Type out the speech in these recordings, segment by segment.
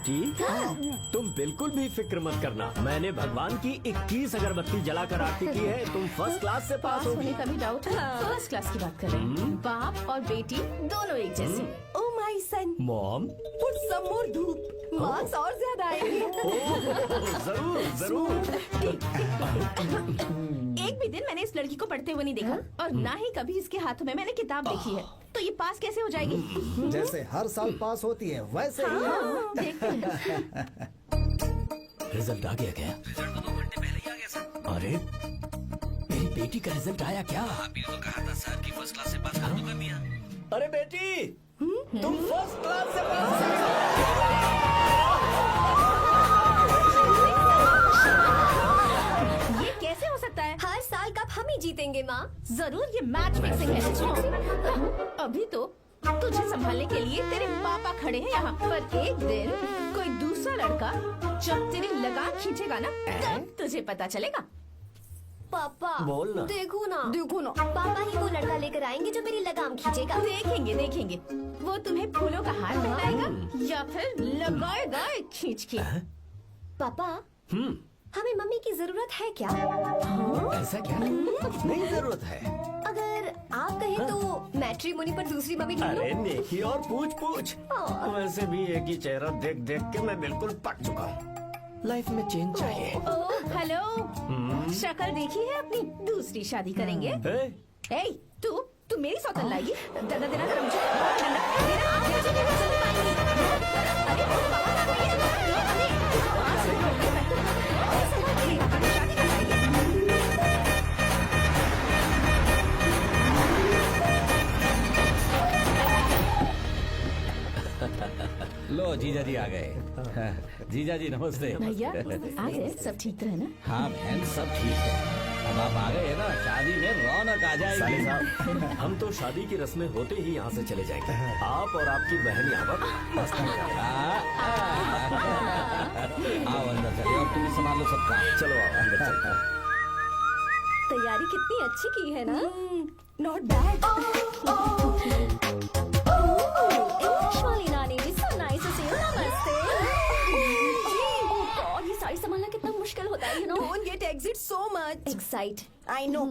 बेटी, तुम बिल्कुल भी फिक्र मत करना। मैंने भगवान की 21 अगरबत्ती जलाकर आरती की है। तुम फर्स्ट क्लास से पास होगी। होने का भी डाउट है। फर्स्ट क्लास की बात कर रहे हैं। बाप और बेटी दोनों एक जैसे। Oh my son, mom, put some more धूप, मार्क्स और ज्यादा आएंगे। जरूर जरूर। एक भी दिन मैंने इस लड़की को पढ़ते हुए नहीं देखा और ना ही कभी इसके हाथों में मैंने किताब देखी है। तो ये पास कैसे हो जाएगी? जैसे हर साल पास होती है वैसे ही। हाँ, देखते हैं। रिजल्ट आ गया क्या? रिजल्ट तो 2 घंटे पहले ही आ गया सर। अरे, मेरी बेटी का रिजल्ट आया क्या? अभी तो कहा था सर कि फर्स्ट क्लास से पास कर तो कर दिया। अरे बेटी, तुम फर्स्ट क्लास से पास हो। ये कैसे हो सकता है? हर साल कप हम ही जीतेंगे माँ। जरूर ये मैच फिक्सिंग है। सुनो, अभी तो तुझे संभालने के लिए तेरे पापा खड़े हैं यहाँ। पर एक दिन कोई दूसरा लड़का जब तेरी लगाम खींचेगा ना, तब तुझे पता चलेगा। पापा बोल ना। देखो ना पापा ही वो लड़का लेकर आएंगे जो मेरी लगाम खींचेगा। देखेंगे देखेंगे, वो तुम्हें फूलों का हार पहनाएगा या फिर लगाएगा एक खींच के। पापा हमें मम्मी की जरूरत है क्या? ऐसा क्या? नहीं जरूरत है। अगर आप कहें तो मैट्रिमोनी पर दूसरी मम्मी ढूंढ अरे लो। नेकी और पूछ। वैसे भी एक ही चेहरा देख देख के मैं बिल्कुल पक चुका हूँ। लाइफ में चेंज चाहिए। ओह हेलो, शक्ल देखी है अपनी? दूसरी शादी करेंगे। ए, ए, तू मेरी सौतन लाएगी? दादा देना जरा मुझे। डंडा देना, आप मुझे नहीं सौतन पाएंगी। अरे पापा का कोई है? अरे, हाँ, सही हो गया। ऐसे करके पापा की शादी कराएगी। लो जीजा जी आ गए। जीजा जी नमस्ते। भैया आ गए, सब ठीक तो है ना? हाँ बहन सब ठीक है। अब आप आ गए ना, शादी में रौनक आ साले जाएगी। साहब, हम तो शादी की रस्में होते ही यहाँ से चले जाएंगे। आप और आपकी बहन यहाँ पर मस्त हो जाएंगे। आओ अंदर चलिए और तुम संभालो सब काम। चलो आओ अंदर चलते हैं। तैयारी कितनी अच्छी की है ना? Not bad. इंग्लिश वाली नानी भी so nice to see you. नमस्ते। Oh God, ये साड़ी संभालना कितना मुश्किल होता है, you know? Don't get exit so much. Excite. I know.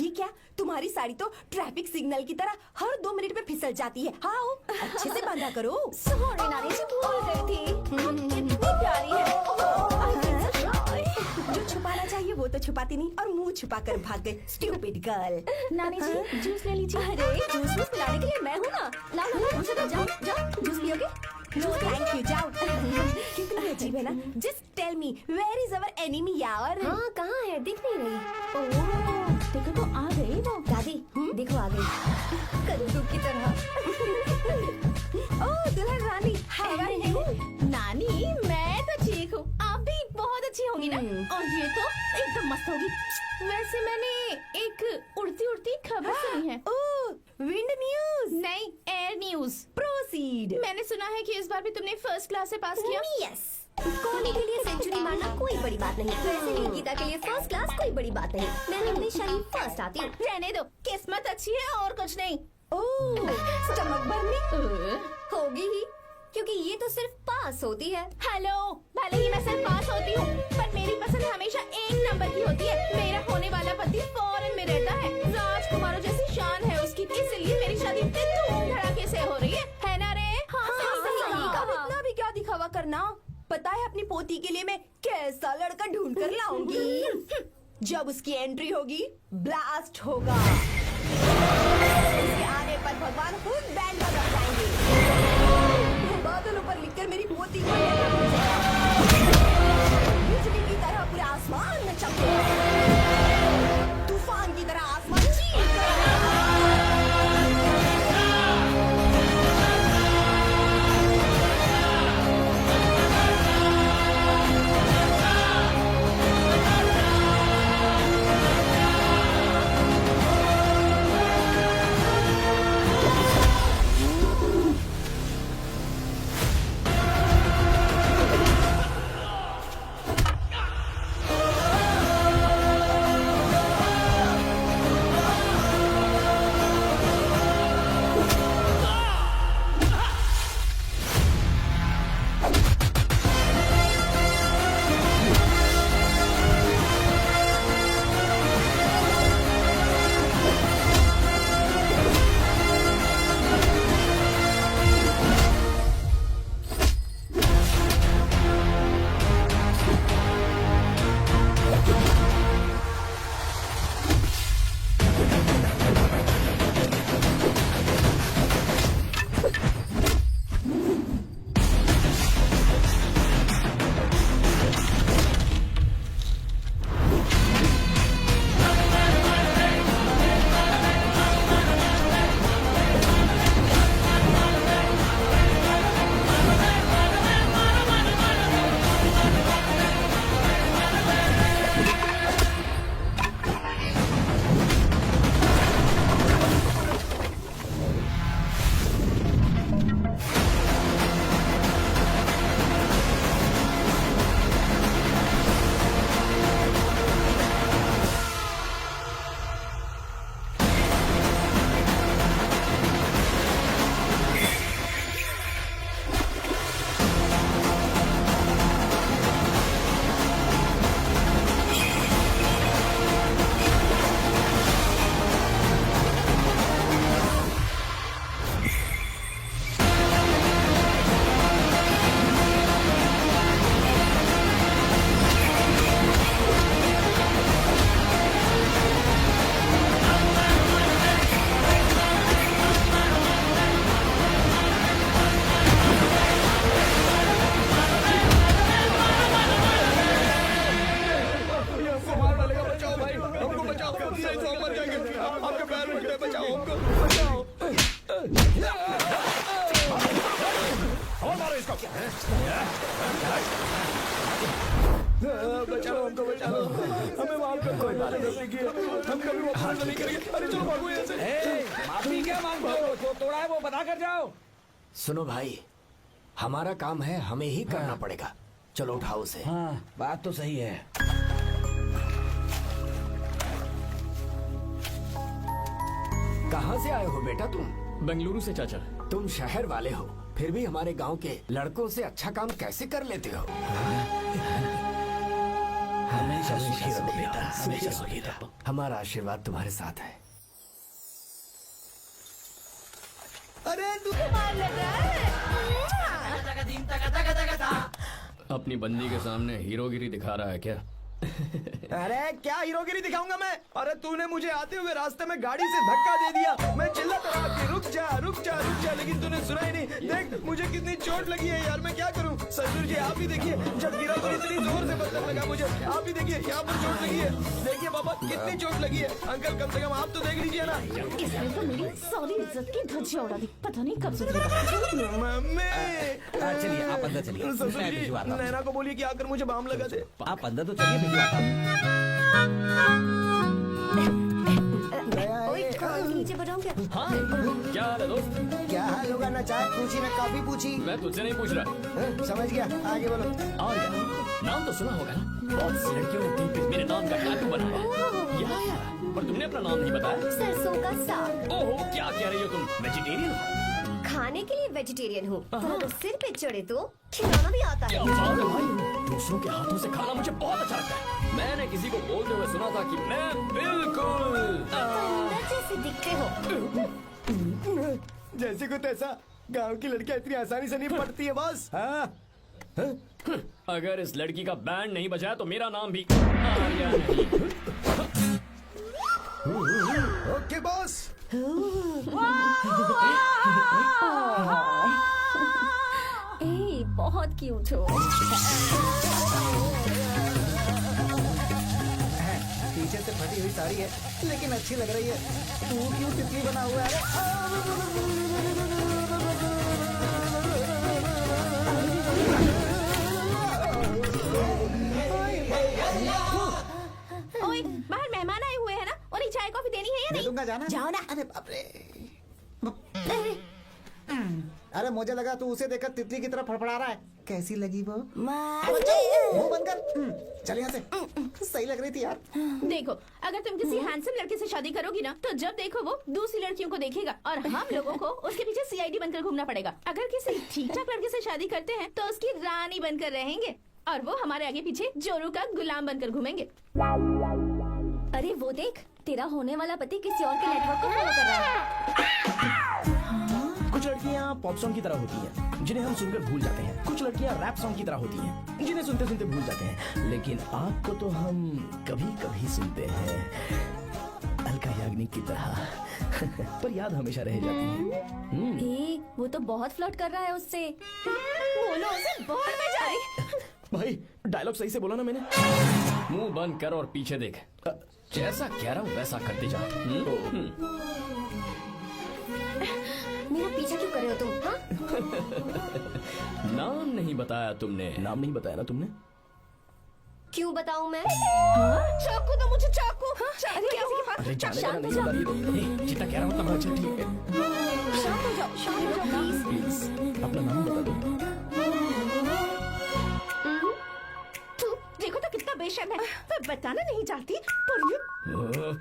ये क्या? तुम्हारी साड़ी तो ट्रैफिक सिग्नल की तरह हर 2 मिनट में फिसल जाती है। हाँ, अच्छे से बांधा करो। Sorry नानी जी, भूल गई थी। कितनी प्यारी है। I feel so shy. जो छुपाना चाहिए वो तो छुपाती नहीं और मुंह छुपा कर भाग गई। Stupid girl. नानी जी जूस ले लीजिए। अरे जूस वूस पिलाने के लिए मैं हूँ ना। लाओ मुझे तो जाओ जूस पियोगे? No, thank you. जाओ। कितनी अजीब है ना? Just tell me, where is our enemy यार? हाँ कहाँ है? दिख नहीं रही। ओह, देखो तो आ गई वो। दादी देखो आ गई कद्दू की तरह। Oh, दुल्हन रानी, how are you? नानी मैं तो ठीक हूँ, आप भी बहुत अच्छी होंगी ना? और ये तो एकदम मस्त होगी। वैसे मैंने एक उड़ती उड़ती खबर सुनी है। Oh, wind news. नहीं, एयर न्यूज। Proceed. मैंने सुना है कि इस बार भी तुमने फर्स्ट क्लास से पास किया। यस कोहली के लिए सेंचुरी मारना कोई बड़ी बात नहीं। वैसे भी गीता के लिए फर्स्ट क्लास कोई बड़ी बात नहीं। मैं हमेशा ही फर्स्ट आती हूँ। रहने दो, किस्मत अच्छी है और कुछ नहीं। Oh, stomach burning. होगी ही क्योंकि ये तो सिर्फ पास होती है। हेलो, भले ही मैं सिर्फ पास होती हूँ, पर मेरी पसंद हमेशा 1 नंबर की होती है। मेरा होने वाला पति फॉरेन में रहता है, राजकुमारों जैसी शान है उसकी, इसलिए मेरी शादी इतने धूम धड़ाके से हो रही है ना रे? हाँ, सही कहा। अब इतना भी क्या दिखावा करना? पता है अपनी पोती के लिए मैं कैसा लड़का ढूंढ कर लाऊंगी। जब उसकी एंट्री होगी ब्लास्ट होगा। उसके आने पर भगवान खुद बैंड बजा जाएंगे। बादलों पर लिखकर मेरी पोती को बिजली की तरह पूरे आसमान में चमकेगा, तूफान की तरह आसमान चीरेगा। बचाओ हमको, बचाओ हमें माफ कर, कोई बात नहीं, हम कभी वो अपराध नहीं करेंगे। अरे चलो भागो यहाँ से। माफी क्या मांगते हो? जो तोड़ा है वो बता कर जाओ। सुनो भाई, हमारा काम है, हमें ही करना पड़ेगा। चलो उठाओ उसे। हाँ, बात तो सही है। कहाँ से आए हो बेटा तुम? बेंगलुरु से चाचा। तुम शहर वाले हो, फिर भी हमारे गांव के लड़कों से अच्छा काम कैसे कर लेते हो? हमेशा सुखी रहो बेटा, हमेशा सुखी रहो। हमारा आशीर्वाद तुम्हारे साथ है। अरे तू मार लग रहा है। अपनी बंदी के सामने हीरोगिरी दिखा रहा है क्या? अरे क्या हीरोगिरी दिखाऊंगा मैं? अरे तूने मुझे आते हुए रास्ते में गाड़ी से धक्का दे दिया। मैं चिल्लाता रहा कि रुक जा रुक जा रुक जा, लेकिन तूने सुना ही नहीं। देख मुझे कितनी चोट लगी है यार, मैं क्या करूं? ससुर जी आप ही देखिए, जब गिरा तो इतनी जोर से पत्थर लगा मुझे। आप ही देखिए यहाँ पर चोट लगी है। देखिए पापा कितनी चोट लगी है। अंकल कम से कम आप तो देख लीजिए ना। इसने तो मेरी सारी इज्जत की धज्जियां उड़ा दी। पता नहीं कब सुधरेगा। मम्मी चलिए आप अंदर चलिए, ससुर मैं जी भिजवाता हूँ। नैना को बोलिए कि आकर मुझे बाम लगा दे। आप अंदर तो चलिए, भिजवाता हूँ। ओए, कौन नीचे बढ़ाऊं क्या? हाँ, क्या हाल है दोस्त? क्या हाल होगा ना? चाय पूछी ना कॉफी पूछी। मैं तुझसे नहीं पूछ रहा। हाँ, समझ गया, आगे बोलो। और क्या? नाम तो सुना होगा ना? बहुत सी लड़कियों ने दिल पे मेरे नाम का टैटू बनाया। यार, पर तुमने अपना नाम नहीं बताया। सरसों का साग। ओहो, क्या कह रही हो तुम? वेजिटेरियन हो? खाने के लिए वेजिटेरियन हूँ, पर अगर सिर पे चढ़े तो खिलाना भी आता क्या है। बात है भाई, दूसरों के हाथों से खाना मुझे बहुत अच्छा लगता है। मैंने किसी को बोलते हुए सुना था कि मैं बिल्कुल अंदर जैसे दिखते हो। जैसे को तैसा, गांव की लड़कियां इतनी आसानी से नहीं पड़ती है बस। हाँ अगर इस लड़की का बैंड नहीं बजा तो मेरा नाम भी आर्या नहीं। Okay boss. ए, बहुत क्यूट हो। पीछे से फटी हुई साड़ी है, लेकिन अच्छी लग रही है। तू क्यों तितली बना हुआ है? ओए, बाहर मेहमान आए हुए हैं ना? उन्हें चाय कॉफी देनी है या मैं नहीं? दूंगा, जाना। जाओ ना। अरे बाप रे। अरे मुझे लगा तू उसे देखकर तितली की तरह फड़फड़ा रहा है। कैसी लगी वो? मुंह बंद कर। चल यहाँ से। सही लग रही थी यार। देखो, अगर तुम किसी हैंडसम लड़के से शादी करोगी ना, तो जब देखो वो दूसरी लड़कियों को देखेगा और हम लोगों को उसके पीछे सीआईडी बनकर घूमना पड़ेगा। अगर किसी ठीक ठाक लड़के से शादी करते हैं तो उसकी रानी बनकर रहेंगे और वो हमारे आगे पीछे जोरू का गुलाम बनकर घूमेंगे। अरे वो देख, तेरा होने वाला पति किसी और के नेटवर्क को फॉलो कर रहा है। कुछ लड़कियाँ पॉप सॉन्ग की तरह होती हैं, जिन्हें हम सुनकर भूल जाते हैं। कुछ लड़कियाँ रैप सॉन्ग की तरह होती हैं, जिन्हें सुनते सुनते भूल जाते हैं। लेकिन आपको तो हम कभी कभी सुनते हैं, अलका याग्निक की तरह। पर याद हमेशा रह जाती है। ए, वो तो बहुत फ्लर्ट कर रहा है उससे। बोलो उसे बहुत मजा आई। भाई डायलॉग सही से बोला ना मैंने? मुंह बंद कर और पीछे देख। जैसा कह रहा हूँ वैसा करते जा। मेरा पीछा क्यों कर रहे हो तुम? हाँ? नाम नहीं बताया तुमने। नाम नहीं बताया ना तुमने? क्यों बताऊं मैं? चाकू दो मुझे, चाकू। अरे क्या हुआ? अरे जाने का शांत हो नहीं जाओ। बता रही। जितना कह रहा हूँ उतना अच्छा ठीक है। शांत हो जाओ, शांत हो जाओ प्लीज। प्लीज अपना नाम बता दो। तू देखो तो कितना बेशर्म है। मैं बताना नहीं चाहती पर ये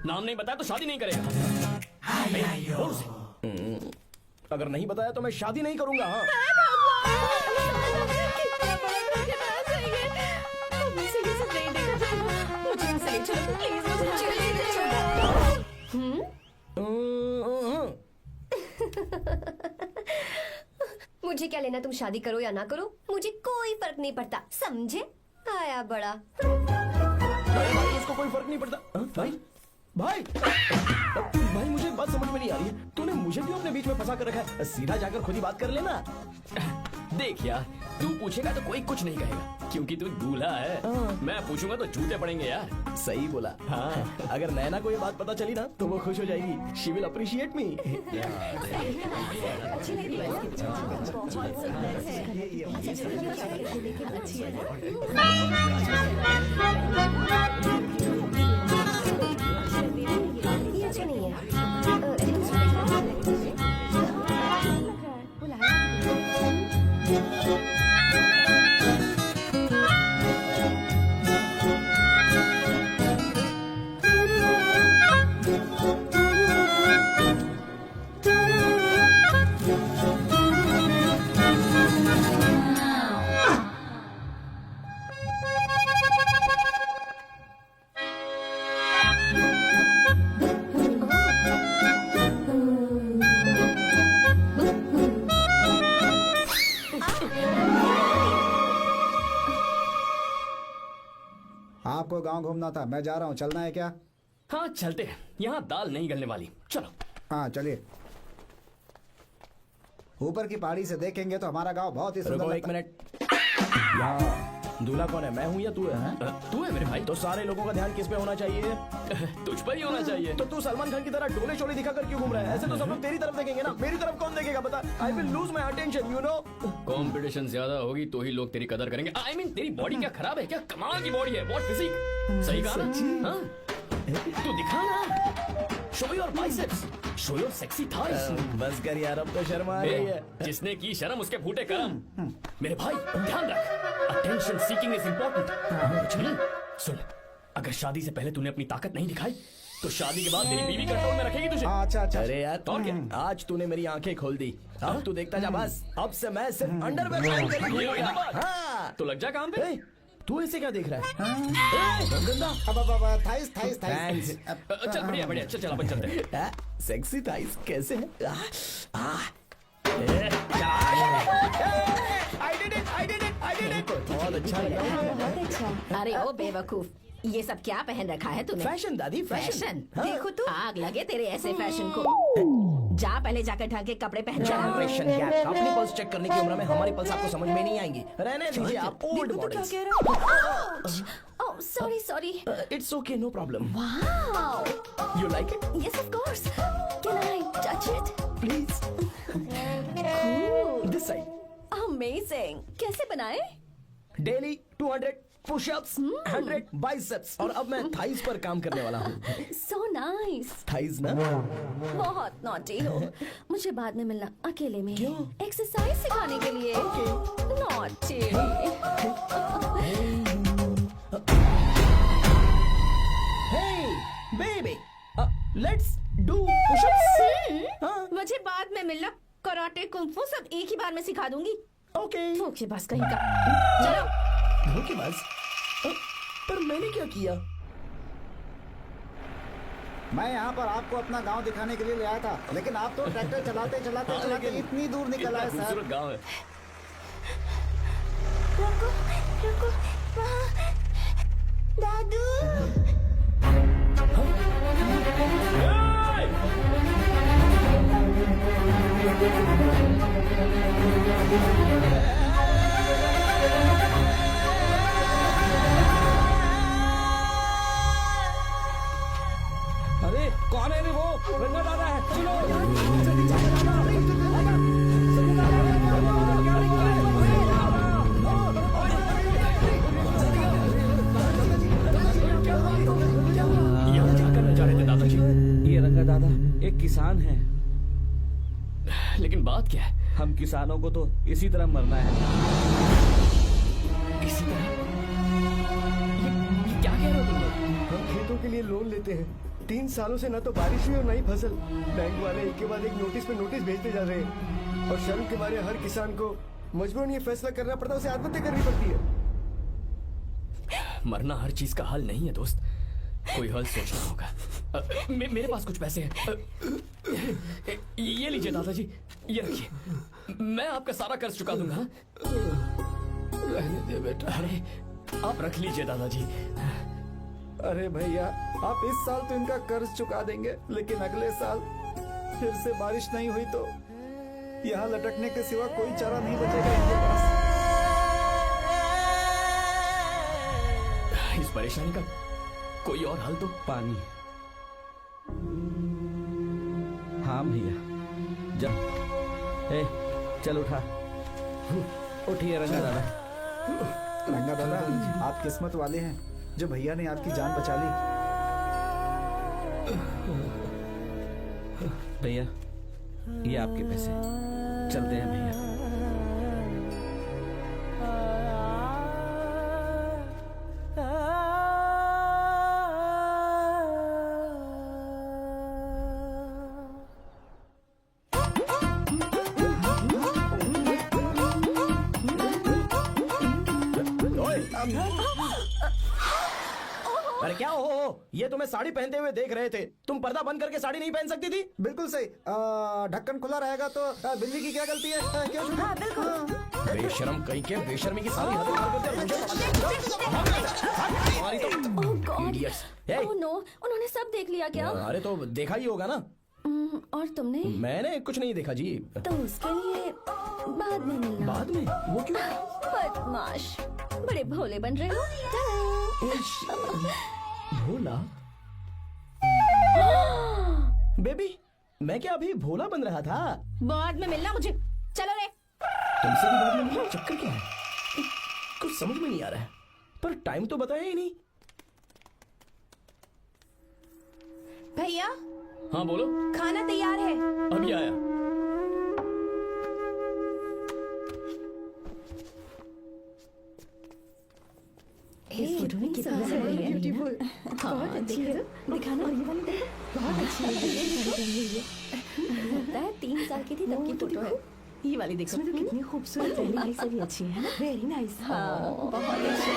नाम नहीं बताया तो शादी नहीं करेगा। बोल उसे। अगर नहीं बताया तो मैं शादी नहीं करूंगा। हाँ मुझे क्या लेना तुम शादी करो या ना करो, मुझे कोई फर्क नहीं पड़ता, समझे? आया बड़ा। भाई इसको कोई फर्क नहीं पड़ता। हाँ? भाई भाई भाई मुझे बात समझ में नहीं आ रही है। तूने मुझे क्यों अपने बीच में फंसा कर रखा है? सीधा जाकर खुद ही बात कर लेना। देख यार, तू पूछेगा तो कोई कुछ नहीं कहेगा क्योंकि तू दूल्हा है। मैं पूछूंगा तो जूते पड़ेंगे यार। सही बोला। हाँ, अगर नैना को ये बात पता चली ना तो वो खुश हो जाएगी। शी विल अप्रिशिएट मी। ये अच्छा नहीं है। आपको गांव घूमना था, मैं जा रहा हूँ, चलना है क्या? हाँ चलते हैं, यहाँ दाल नहीं गलने वाली। चलो। हाँ चलिए। ऊपर की पहाड़ी से देखेंगे तो हमारा गांव बहुत ही सुंदर रुको एक लगता है। मिनट। यहाँ दूल्हा कौन है, मैं हूँ या तू है? तू है मेरे भाई। तो सारे लोगों का ध्यान किस पे होना चाहिए? तुझ पर ही होना चाहिए। तो तू सलमान खान की तरह डोले शोले दिखाकर क्यों घूम रहा है? ऐसे तो सब लोग तेरी तरफ देखेंगे ना, मेरी तरफ कौन देखेगा बता? I will lose my attention, you know. Competition ज्यादा होगी तो ही लोग तेरी कदर करेंगे। आई मीन तेरी बॉडी क्या खराब है क्या? कमाल की बॉडी है, व्हाट फिजिक। सही कहा ना? हाँ? तू दिखा ना, show your biceps, show your sexy thighs. बस कर यार, अब तो शर्मा आ रही है। जिसने की शर्म उसके फूटे करम। मेरे भाई ध्यान रख, अटेंशन सीकिंग इज इम्पोर्टेंट। सुन, अगर शादी से पहले तूने अपनी ताकत नहीं दिखाई तो शादी के बाद तेरी बीवी कंट्रोल में रखेगी तुझे। अच्छा अच्छा। अरे यार, और क्या? आज तूने मेरी आंखें खोल दी। अब तू देखता जा बस, अब से मैं सिर्फ अंडरवेयर पहन कर ही ये हुई ना घूमूंगा। बात? हाँ। तो लग जा काम पे। ए, तू ऐसे क्या देख रहा है? गंदा। अब थाइस थाइस Thanks. थाइस। चल बढ़िया बढ़िया, चल अपन चलते हैं। सेक्सी थाइस कैसे है? बहुत अच्छा लगा। बहुत अच्छा। अरे ओ बेवकूफ, ये सब क्या पहन रखा है तूने? फैशन दादी, फैशन? हाँ। देखो तो आग लगे तेरे ऐसे फैशन को। जा पहले जाकर ढंग के कपड़े पहन जा। Generation gap. अपनी पल्स चेक करने की उम्र में हमारी पल्स आपको समझ में नहीं आएंगी। रहने दीजिए, आप ओल्ड देखो तो क्या मॉडल्स। कह रहा है? Oh sorry sorry. It's okay, no problem. Wow, you like it? Yes of course. Can I touch it? Please. This side. Amazing. कैसे बनाए? डेली 200 पुशअप्स, 100 बाइसेप्स, और अब मैं थाइस पर काम करने वाला हूँ। So nice. थाइस ना? बहुत नॉटी हो। मुझे बाद में मिलना अकेले में। क्यों? एक्सरसाइज सिखाने के लिए। Naughty. Hey, baby, let's do push-ups. हाँ, मुझे बाद में मिलना, कराटे कुंफू सब एक ही बार में सिखा दूंगी। okay. धोखेबाज कहीं का। चलो। धोखेबाज? पर मैंने क्या किया? मैं यहाँ पर आपको अपना गांव दिखाने के लिए ले आया था, लेकिन आप तो ट्रैक्टर चलाते चलाते चलाते इतनी दूर निकल आए सर। खूबसूरत गाँव है। रुको रुको, वहाँ दादू। अरे कौन है रे वो? रंगा दादा है। चलो जल्दी चलो दादा। यहाँ क्या करने जा रहे थे दादाजी? ये रंगा दादा एक किसान है। लेकिन बात क्या है? हम किसानों को तो इसी तरह मरना है। इसी तरह? ये क्या कह रहे हो तुम लोग? हम खेतों के लिए लोन लेते हैं। 3 सालों से ना तो बारिश हुई और ना ही फसल। बैंक वाले एक के बाद एक नोटिस पे नोटिस भेजते जा रहे हैं, और शर्म के मारे हर किसान को मजबूरन ये फैसला करना पड़ता है, उसे आत्महत्या करनी पड़ती है। मरना हर चीज का हल नहीं है दोस्त, कोई हल सोचना होगा। मेरे पास कुछ पैसे हैं। ये लीजिए दादाजी, ये रखिए, मैं आपका सारा कर्ज चुका दूंगा। रहने दे बेटा। अरे आप रख लीजिए दादाजी। अरे भैया, आप इस साल तो इनका कर्ज चुका देंगे, लेकिन अगले साल फिर से बारिश नहीं हुई तो यहाँ लटकने के सिवा कोई चारा नहीं बचेगा इनके पास। इस परेशानी का कोई और हल तो। पानी। हाँ भैया, जा। ए, चल उठा। उठिए रंगा दादा। रंगा दादा, आप किस्मत वाले हैं जो भैया ने आपकी जान बचा ली। भैया, ये आपके पैसे। चलते हैं भैया। अरे क्या हो? ये तुम्हें साड़ी पहनते हुए देख रहे थे। तुम पर्दा बंद करके साड़ी नहीं पहन सकती थी? बिल्कुल सही। ढक्कन खुला रहेगा तो बिल्ली की क्या गलती है? क्यों छुपी? हाँ बिल्कुल। बेशरम कहीं के बेशर्मी की सारी हद पार कर दिया। तुम्हारी तो ओह गॉड। idiots। ओह नो, उन्होंने सब देख लिया क्या? अरे तो देखा ही होगा ना। और तुमने? मैंने कुछ नहीं देखा जी। तो उसके लिए बाद में मिलना। बाद में? वो क्यों? बदमाश, बड़े भोले बन रहे हो। भोला? बेबी, मैं क्या अभी भोला बन रहा था? बाद में मिलना मुझे। चलो रे। तुमसे भी बात नहीं। चक्कर क्या है? कुछ समझ में नहीं आ रहा है। पर टाइम तो बताया ही नहीं। भैया, हाँ बोलो। खाना तैयार है। अभी आया। इस फोटो में कितना ब्यूटीफुल। बहुत अच्छी है। दिखाना। और ये वाली देखो, बहुत अच्छी है। लगता है 3 साल की थी तब की फोटो है। ये वाली देखो। इसमें तो कितनी खूबसूरत है। वाली से भी अच्छी है ना? Very nice. हाँ, बहुत अच्छी।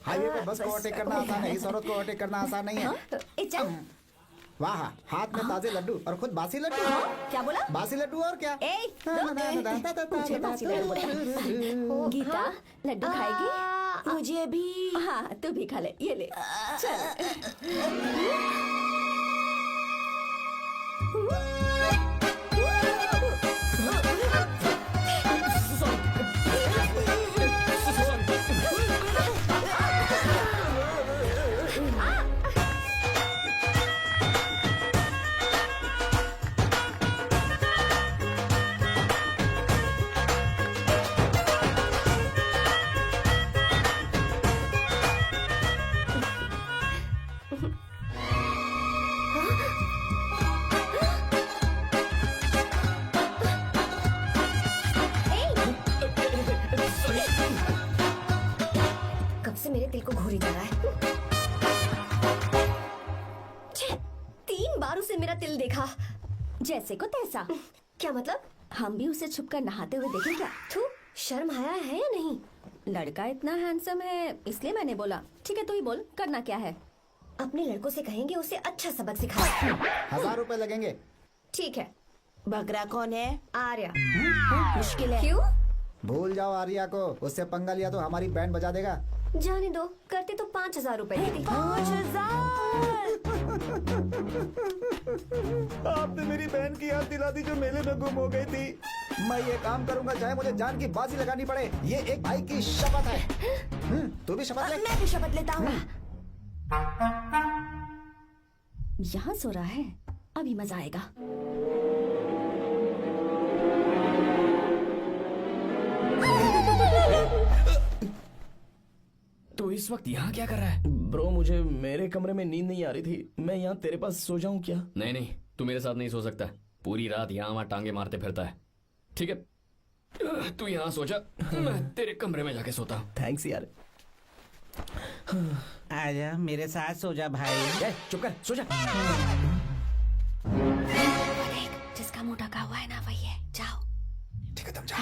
हाईवे पे बस को ओवरटेक करना आसान है, इस औरत को ओवरटेक करना आसान नहीं है। वाह, हाथ में ताजे लड्डू और खुद बासी लड्डू। क्या बोला? बासी लड्डू और क्या? मुझे बासी लड्डू बोला। गीता, लड्डू खाएगी? मुझे भी। हाँ, तू भी खा ले। ये ले। चल। कब से मेरे दिल को घूरी जा रहा है। 3 बार उसे मेरा तिल देखा, जैसे को तैसा। क्या मतलब? हम भी उसे छुपकर नहाते हुए देखें क्या? थू, शर्म आया है या नहीं? लड़का इतना हैंडसम है इसलिए मैंने बोला। ठीक है, तू ही बोल, करना क्या है? अपने लड़कों से कहेंगे उसे अच्छा सबक सिखाए। 1000 रुपए लगेंगे। ठीक है। बकरा कौन है? आर्या। मुश्किल है। क्यों? भूल जाओ आर्या को, उससे पंगा लिया तो हमारी बैंड बजा देगा। जाने दो, करते तो 5000 रुपए देती। 5000। आपने मेरी बहन की याद दिला दी जो मेले में गुम हो गई थी। मैं ये काम करूंगा चाहे मुझे जान की बाजी लगानी पड़े। ये एक भाई की शपथ है। तू भी शपथ ले। मैं भी शपथ लेता हूँ। यहाँ सो रहा है, अभी मजा आएगा। तो इस वक्त यहाँ क्या कर रहा है? ब्रो, मुझे मेरे कमरे में नींद नहीं आ रही थी। मैं यहाँ तेरे पास सो जाऊं क्या? नहीं नहीं, तू मेरे साथ नहीं सो सकता। पूरी रात यहाँ वहाँ टांगे मारते फिरता है। ठीक है, तू यहाँ सो जा, मैं तेरे कमरे में जाके सोता हूँ। थैंक्स यार। आजा मेरे साथ सो जा भाई। चुप कर, सो जा। जिसका मुंह ढका हुआ है ना वही है। जाओ। ठीक है, तुम जाओ।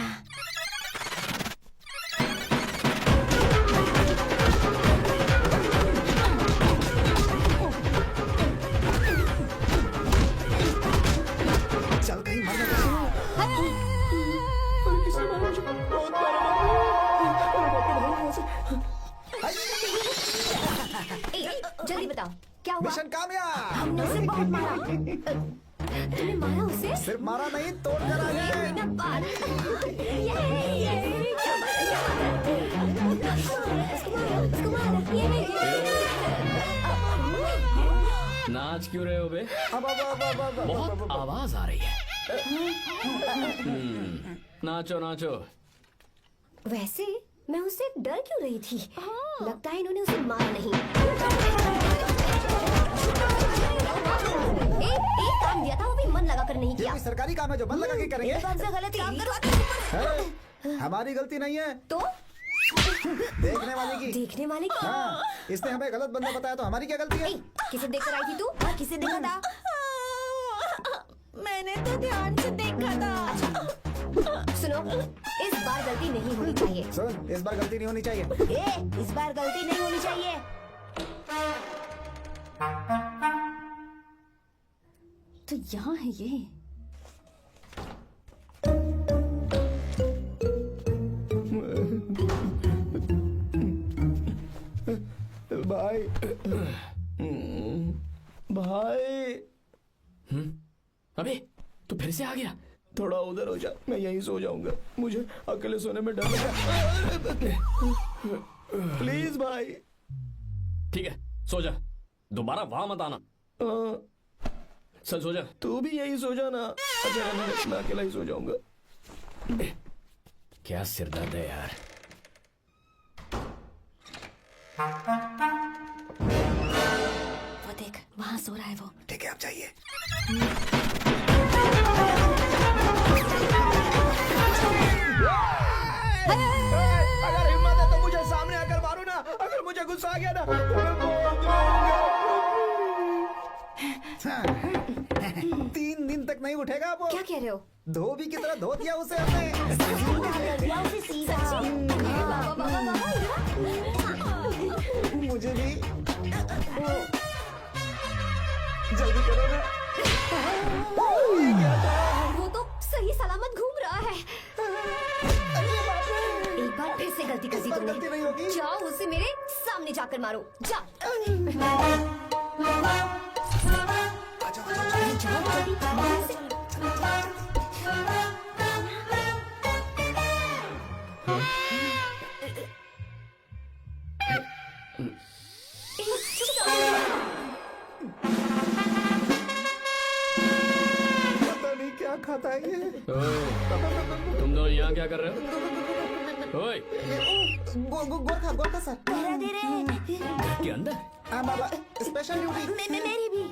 क्या हुआ? मिशन कामयाब। हमने उसे बहुत मारा। तूने मारा उसे? सिर्फ मारा नहीं, तोड़ कर आ गए। ये ना पार। ये क्या बात है? उसको मारो, ये नहीं। नाच क्यों रहे हो बे? अब बहुत आवाज आ रही है। नाचो नाचो। वैसे मैं उससे डर क्यों रही थी? लगता है इन्होंने उसे मारा नहीं। एक काम दिया था वो भी मन लगा कर नहीं ये किया। कोई सरकारी काम है जो मन लगा के करेंगे? एकदम से गलती है? हमारी गलती नहीं है, तो देखने वाले की। देखने वाले की? हाँ, इसने हमें गलत बंदा बताया तो हमारी क्या गलती है? ए, किसे देखकर आई थी तू? हाँ, किसे देखा था? मैंने तो ध्यान से देखा था। सुनो, इस बार गलती नहीं होनी चाहिए। सुन, इस बार गलती नहीं होनी चाहिए। इस बार गलती नहीं होनी चाहिए। तो यहाँ है ये। भाई भाई अबे तू फिर से आ गया? थोड़ा उधर हो जा, मैं यहीं सो जाऊंगा। मुझे अकेले सोने में डर लगा। प्लीज भाई। ठीक है सो जा, दोबारा वहां मत आना। चल सो जा। तू भी यहीं सो जा ना। अच्छा मैं अकेला ही सो जाऊंगा। क्या सिरदर्द है यार। वो देख वहाँ सो रहा है वो। ठीक है, आप जाइए। अगर हिम्मत है तो मुझे सामने आकर मारो ना। अगर मुझे गुस्सा आ गया ना तो मैं बहुत रोऊंगा। 3 दिन तक नहीं उठेगा वो। क्या कह रहे हो? धोबी की तरह धो दिया उसे हमने। मुझे भी जल्दी करो ना। वो तो सही सलामत घूम रहा है। एक बार फिर से गलती कर दी इस बार गलती नहीं होगी। तुमने। जाओ उसे मेरे सामने जाकर मारो। जा। जाओ जल्दी, मारो उसे। चुप जाओ। पता नहीं क्या खाता है ये। तुम दोनों यहाँ क्या कर रहे हो? ओए गोरखा सर। घर के अंदर? हाँ बाबा, स्पेशल ड्यूटी। मेरी भी।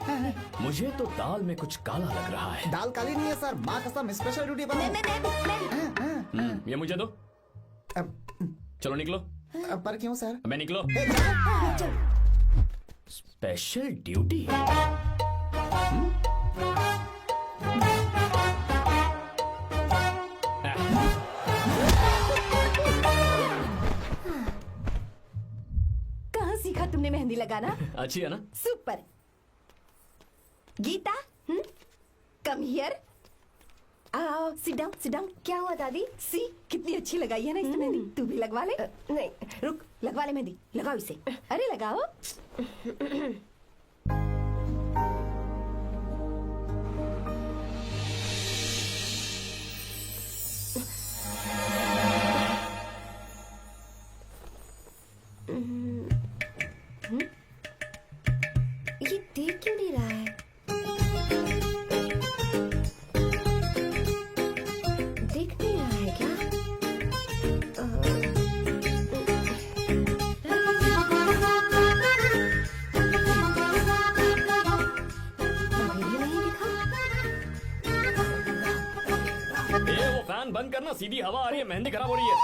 मुझे तो दाल में कुछ काला लग रहा है। दाल काली नहीं है सर, माँ कसम स्पेशल ड्यूटी पर। ये मुझे दो। चलो निकलो। पर क्यों सर? मैं निकलो। Special duty? कहाँ सीखा तुमने मेहंदी लगाना? अच्छी है ना? सुपर। Geeta, come here. आओ, सिट डाउन, सिट डाउन। क्या हुआ दादी? सी कितनी अच्छी लगाई है ना इसने मेहंदी। तू भी लगवा ले। नहीं, रुक, लगवा ले मेहंदी। लगाओ इसे। अरे लगाओ। ये देख क्यों नहीं रहा है? देख नहीं रहा है क्या? अभी भी नहीं दिखा। वो फैन बंद करना, सीधी हवा आ रही है, मेहंदी खराब हो रही है।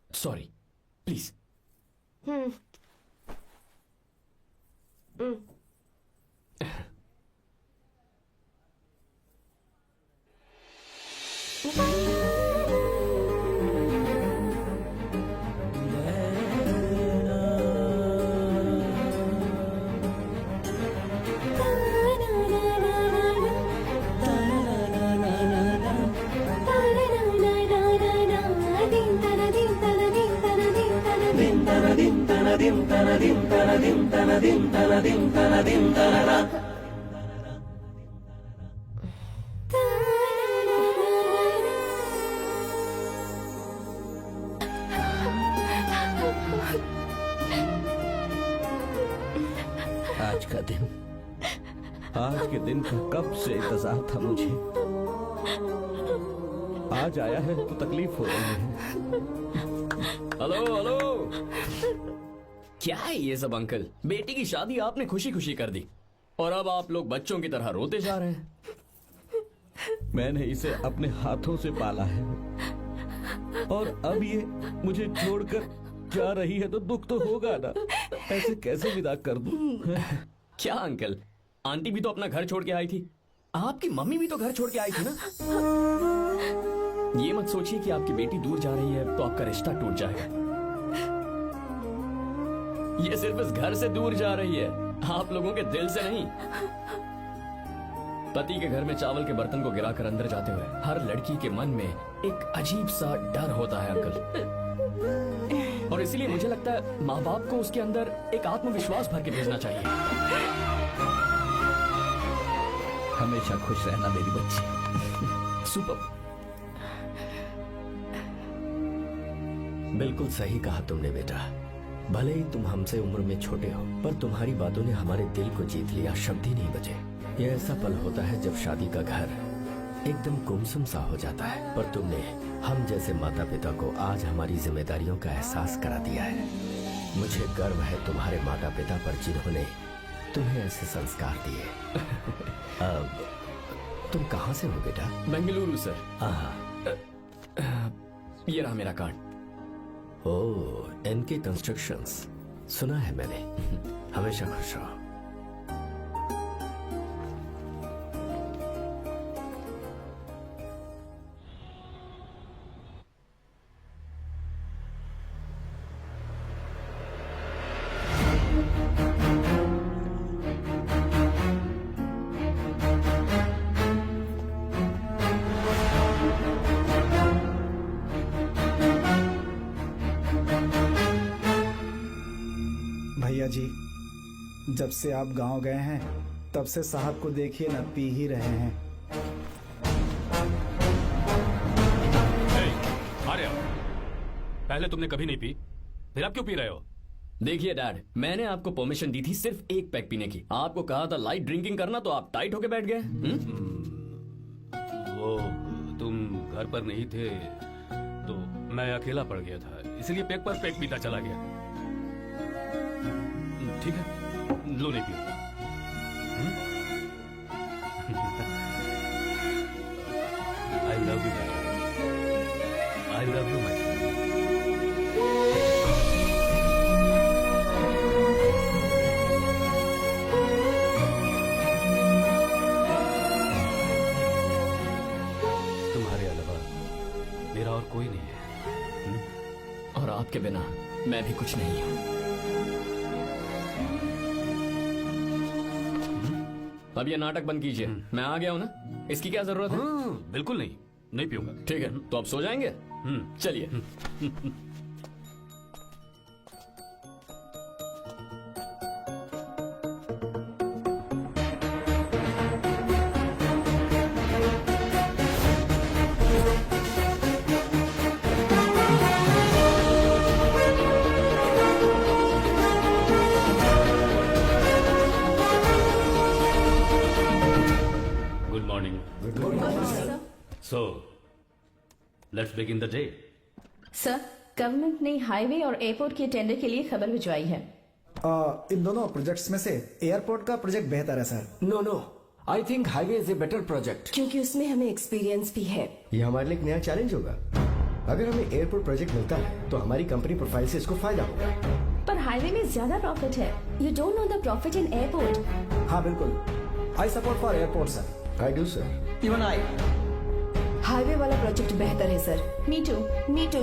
Sorry, please. दिन आज का दिन, आज के दिन का कब से इंतजार था मुझे। आज आया है तो तकलीफ हो रही है। हेलो हेलो, क्या है ये सब अंकल? बेटी की शादी आपने खुशी खुशी कर दी और अब आप लोग बच्चों की तरह रोते जा रहे हैं। मैंने इसे अपने हाथों से पाला है और अब ये मुझे छोड़कर जा रही है तो दुख तो होगा ना। ऐसे कैसे विदा कर दूं? क्या अंकल, आंटी भी तो अपना घर छोड़ के आई थी, आपकी मम्मी भी तो घर छोड़ के आई थी ना। ये मत सोचिए कि आपकी बेटी दूर जा रही है तो आपका रिश्ता टूट जाएगा। ये सिर्फ इस घर से दूर जा रही है, आप लोगों के दिल से नहीं। पति के घर में चावल के बर्तन को गिराकर अंदर जाते हुए हर लड़की के मन में एक अजीब सा डर होता है अंकल, और इसीलिए मुझे लगता है माँ बाप को उसके अंदर एक आत्मविश्वास भर के भेजना चाहिए। हमेशा खुश रहना मेरी बच्ची। सुपर। बिल्कुल सही कहा तुमने बेटा। भले ही तुम हमसे उम्र में छोटे हो, पर तुम्हारी बातों ने हमारे दिल को जीत लिया, शब्द ही नहीं बचे। यह ऐसा पल होता है जब शादी का घर एकदम गुमसुम सा हो जाता है, पर तुमने हम जैसे माता पिता को आज हमारी जिम्मेदारियों का एहसास करा दिया है। मुझे गर्व है तुम्हारे माता पिता पर जिन्होंने तुम्हें ऐसे संस्कार दिए। अब तुम कहाँ से हो बेटा? बेंगलुरु सर। हाँ, ये रहा मेरा कार्ड। ओह, एनके कंस्ट्रक्शंस, सुना है मैंने। हमेशा खुश रहो। भैया जी, जब से आप गांव गए हैं तब से साहब को देखिए ना, पी ही रहे हैं। अरे पहले तुमने कभी नहीं पी, फिर अब क्यों पी रहे हो? देखिए डैड, मैंने आपको परमिशन दी थी सिर्फ एक पैक पीने की। आपको कहा था लाइट ड्रिंकिंग करना, तो आप टाइट होके बैठ गए। वो तुम घर पर नहीं थे तो मैं अकेला पड़ गया था, इसलिए पैक पर पैक पीता चला गया। ठीक है, लो नहीं पियो। I love you, I love you माई। तुम्हारे अलावा मेरा और कोई नहीं है। और आपके बिना मैं भी कुछ नहीं हूं। अब ये नाटक बंद कीजिए, मैं आ गया हूं ना, इसकी क्या जरूरत है? बिल्कुल नहीं, नहीं पीऊंगा। ठीक है, तो आप सो जाएंगे? चलिए। Good morning. So, let's begin the day. Sir, government ने हाईवे और एयरपोर्ट के टेंडर के लिए खबर भिजवाई है। इन दोनों प्रोजेक्ट्स में से एयरपोर्ट का प्रोजेक्ट बेहतर है sir. No no, I think highway is a better project. क्योंकि उसमें हमें एक्सपीरियंस भी है। ये हमारे लिए एक नया चैलेंज होगा। अगर हमें एयरपोर्ट प्रोजेक्ट मिलता है तो हमारी कंपनी प्रोफाइल से इसको फायदा होगा। पर हाईवे में ज्यादा प्रॉफिट है। You don't know the profit in airport. हाँ बिल्कुल, I support for airport sir. I do sir. Even I. Highway वाला प्रोजेक्ट बेहतर है sir. Me too, me too.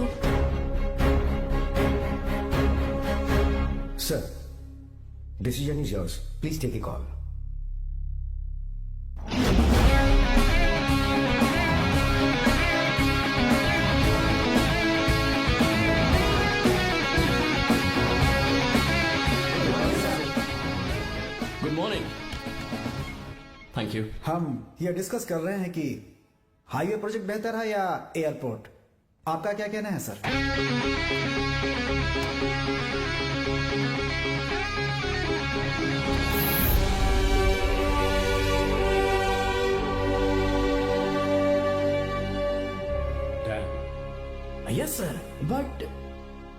Sir, decision is yours, please take a call. You. हम ये discuss कर रहे हैं कि हाईवे प्रोजेक्ट बेहतर है या एयरपोर्ट। आपका क्या कहना है sir? Yes sir, but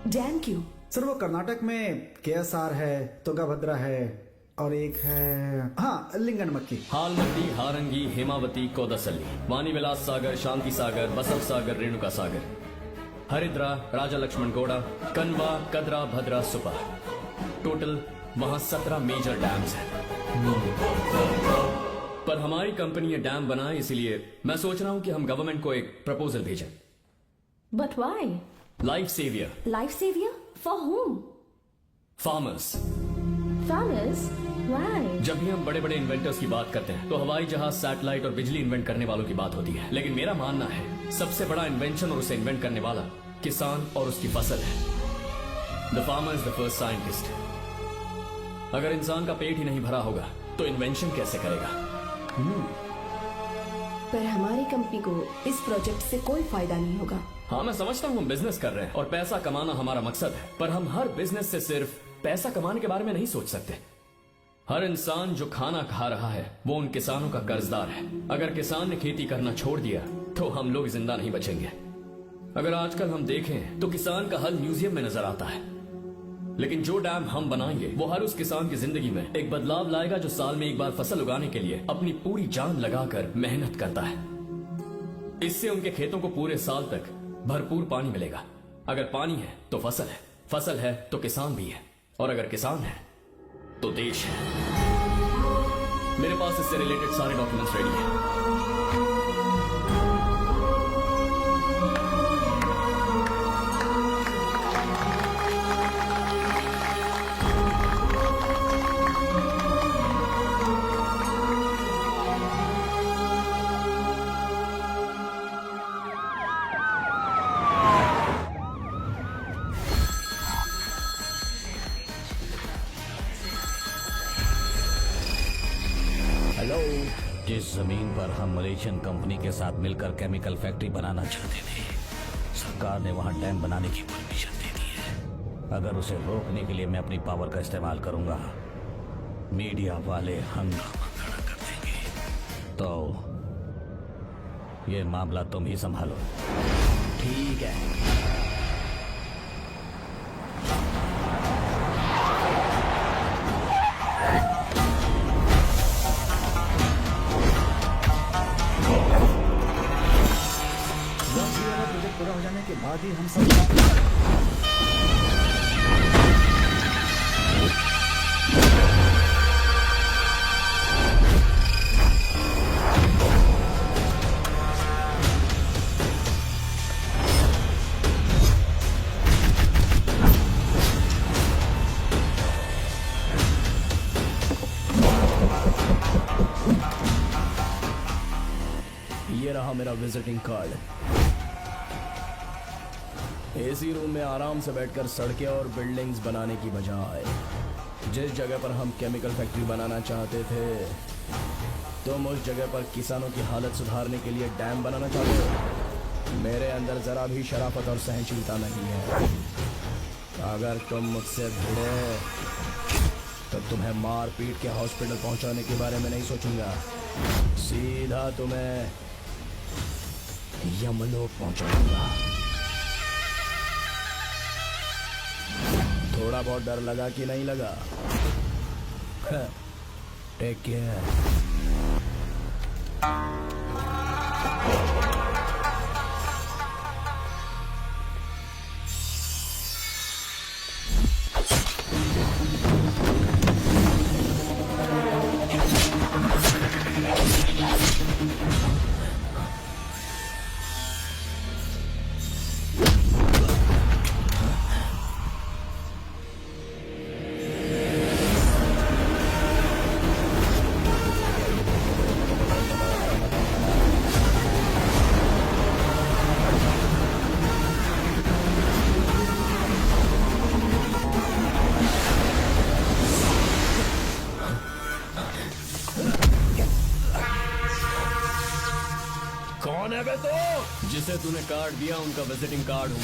dam क्यों? सर वो कर्नाटक में KSR है, तुंगभद्रा है और एक है हाँ लिंगन मक्की। हालमती, हारंगी, हेमावती, कोदसली, वानी विलास सागर, शांति सागर, बसव सागर, रेणुका सागर, हरिद्रा, राजा लक्ष्मण गौड़ा, कनवा, कदरा, भद्रा, सुपा। टोटल वहां 17 मेजर डैम्स हैं। पर हमारी कंपनी ये डैम बनाए, इसलिए मैं सोच रहा हूं कि हम गवर्नमेंट को एक प्रपोजल भेजें। But why? Life saviour, Life savior? For whom? Farmers. Farmers? Why? जब भी हम बड़े बड़े इन्वेंटर्स की बात करते हैं तो हवाई जहाज, सैटेलाइट और बिजली इन्वेंट करने वालों की बात होती है, लेकिन मेरा मानना है सबसे बड़ा इन्वेंशन और उसे इन्वेंट करने वाला किसान और उसकी फसल है। The farmer is the first scientist. अगर इंसान का पेट ही नहीं भरा होगा तो इन्वेंशन कैसे करेगा? पर हमारी कंपनी को इस प्रोजेक्ट से कोई फायदा नहीं होगा। हाँ, मैं समझता हूँ हम बिजनेस कर रहे हैं और पैसा कमाना हमारा मकसद है, पर हम हर बिजनेस से सिर्फ पैसा कमाने के बारे में नहीं सोच सकते। हर इंसान जो खाना खा रहा है वो उन किसानों का कर्जदार है। अगर किसान ने खेती करना छोड़ दिया तो हम लोग जिंदा नहीं बचेंगे। अगर आजकल हम देखें तो किसान का हल म्यूजियम में नजर आता है, लेकिन जो डैम हम बनाएंगे वो हर उस किसान की जिंदगी में एक बदलाव लाएगा जो साल में एक बार फसल उगाने के लिए अपनी पूरी जान लगाकर मेहनत करता है। इससे उनके खेतों को पूरे साल तक भरपूर पानी मिलेगा। अगर पानी है तो फसल है, फसल है तो किसान भी है, और अगर किसान है तो देश है। मेरे पास इससे रिलेटेड सारे डॉक्यूमेंट्स रेडी हैं। जिस जमीन पर हम मलेशियन कंपनी के साथ मिलकर केमिकल फैक्ट्री बनाना चाहते थे, सरकार ने वहां डैम बनाने की परमिशन दे दी है। अगर उसे रोकने के लिए मैं अपनी पावर का इस्तेमाल करूंगा, मीडिया वाले हंगामा खड़ा कर देंगे। तो ये मामला तुम ही संभालो। ठीक है। प्रोजेक्ट पूरा हो जाने के बाद ही हम सब ये रहा मेरा विजिटिंग कार्ड। एसी रूम में आराम से बैठकर सड़कें और बिल्डिंग्स बनाने की बजाय जिस जगह पर हम केमिकल फैक्ट्री बनाना चाहते थे, तुम उस जगह पर किसानों की हालत सुधारने के लिए डैम बनाना चाहते हो। मेरे अंदर जरा भी शराफत और सहनशीलता नहीं है। अगर तुम मुझसे भिड़े तो तुम्हें मार पीट के हॉस्पिटल पहुंचाने के बारे में नहीं सोचूंगा, सीधा तुम्हें यमलोक पहुंचाऊंगा। थोड़ा बहुत डर लगा कि नहीं लगा? Take care. जिसे तूने कार्ड दिया उनका विजिटिंग कार्ड हूँ।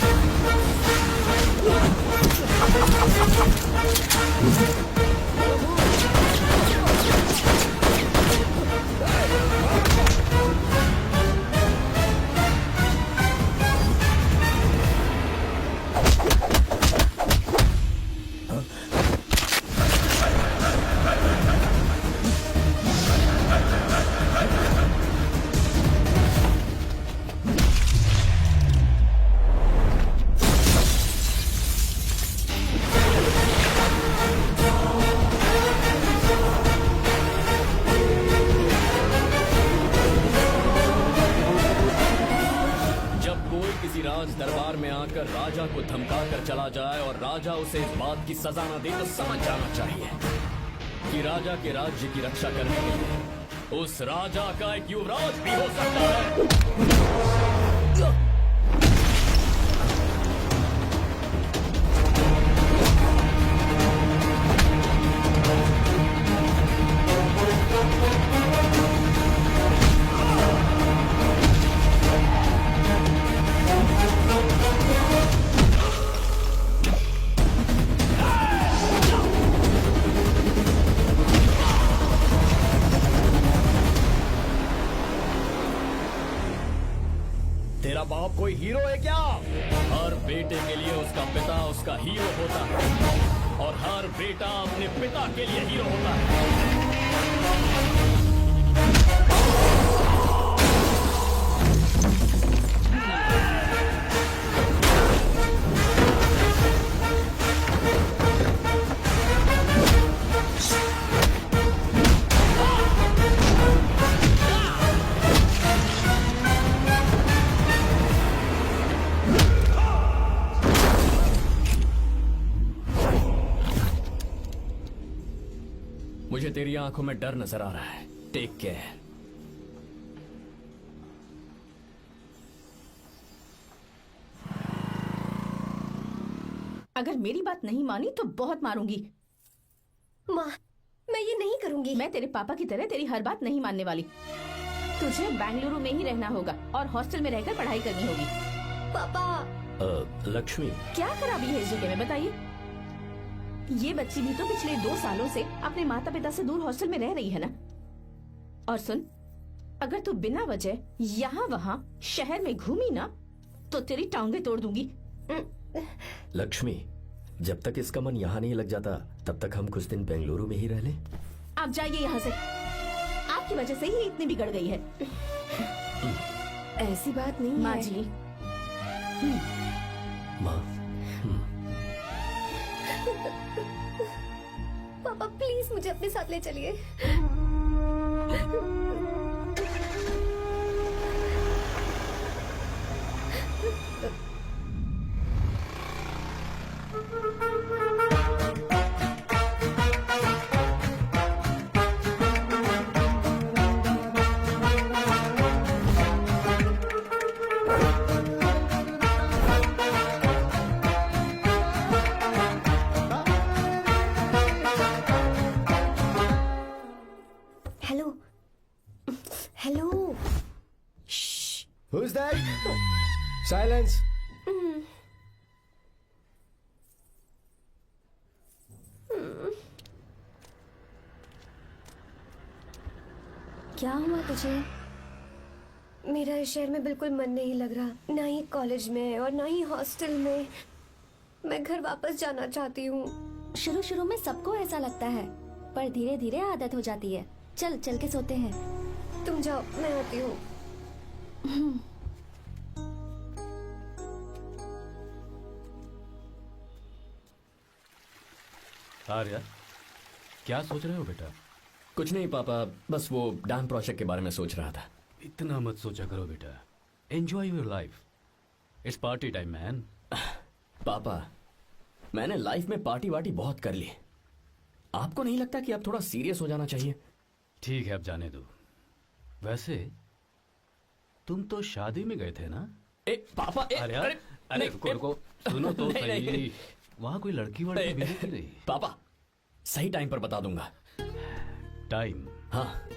जब कोई किसी राज दरबार में आकर राजा को धमका कर चला जाए और राजा उसे इस बात की सजा न दे तो समझ जाना चाहिए कि राजा के राज्य की रक्षा करने के लिए उस राजा का एक युवराज भी हो सकता है। तेरा बाप कोई हीरो है क्या? हर बेटे के लिए उसका पिता उसका हीरो होता है और हर बेटा अपने पिता के लिए हीरो होता है। मुझे तेरी आंखों में डर नजर आ रहा है। Take care. अगर मेरी बात नहीं मानी तो बहुत मारूंगी। माँ, मैं ये नहीं करूंगी। मैं तेरे पापा की तरह तेरी हर बात नहीं मानने वाली। तुझे बेंगलुरु में ही रहना होगा और हॉस्टल में रहकर पढ़ाई करनी होगी। पापा। लक्ष्मी, क्या खराबी है इस जगह में बताइए? ये बच्ची भी तो पिछले 2 सालों से अपने माता पिता से दूर हॉस्टल में रह रही है ना। और सुन, अगर तू बिना वजह यहाँ वहाँ शहर में घूमी ना तो तेरी टांगे तोड़ दूंगी। लक्ष्मी, जब तक इसका मन यहाँ नहीं लग जाता तब तक हम कुछ दिन बेंगलुरु में ही रह लें। आप जाइए यहाँ से। आपकी वजह से ही इतनी बिगड़ गई है। ऐसी बात नहीं माँ है। जी, माँ, पापा प्लीज मुझे अपने साथ ले चलिए। Hello, hello. Who's that? Silence. क्या हुआ तुझे? मेरा इस शहर में बिल्कुल मन नहीं लग रहा, ना ही कॉलेज में और ना ही हॉस्टल में। मैं घर वापस जाना चाहती हूँ। शुरू शुरू में सबको ऐसा लगता है, पर धीरे धीरे आदत हो जाती है। चल चल के सोते हैं। तुम जाओ, मैं आती हूँ। आर्या, क्या सोच रहे हो बेटा? कुछ नहीं पापा, बस वो डैम प्रोजेक्ट के बारे में सोच रहा था। इतना मत सोचा करो बेटा। Enjoy your life. It's party time man. पापा, मैंने लाइफ में पार्टी वार्टी बहुत कर ली। आपको नहीं लगता कि अब थोड़ा सीरियस हो जाना चाहिए? ठीक है, अब जाने दो। वैसे तुम तो शादी में गए थे ना? पापा, अरे रुको रुको, सुनो तो सही। वहाँ कोई लड़की वड़की मिली कि नहीं? पापा, सही टाइम पर बता दूंगा। टाइम? हाँ।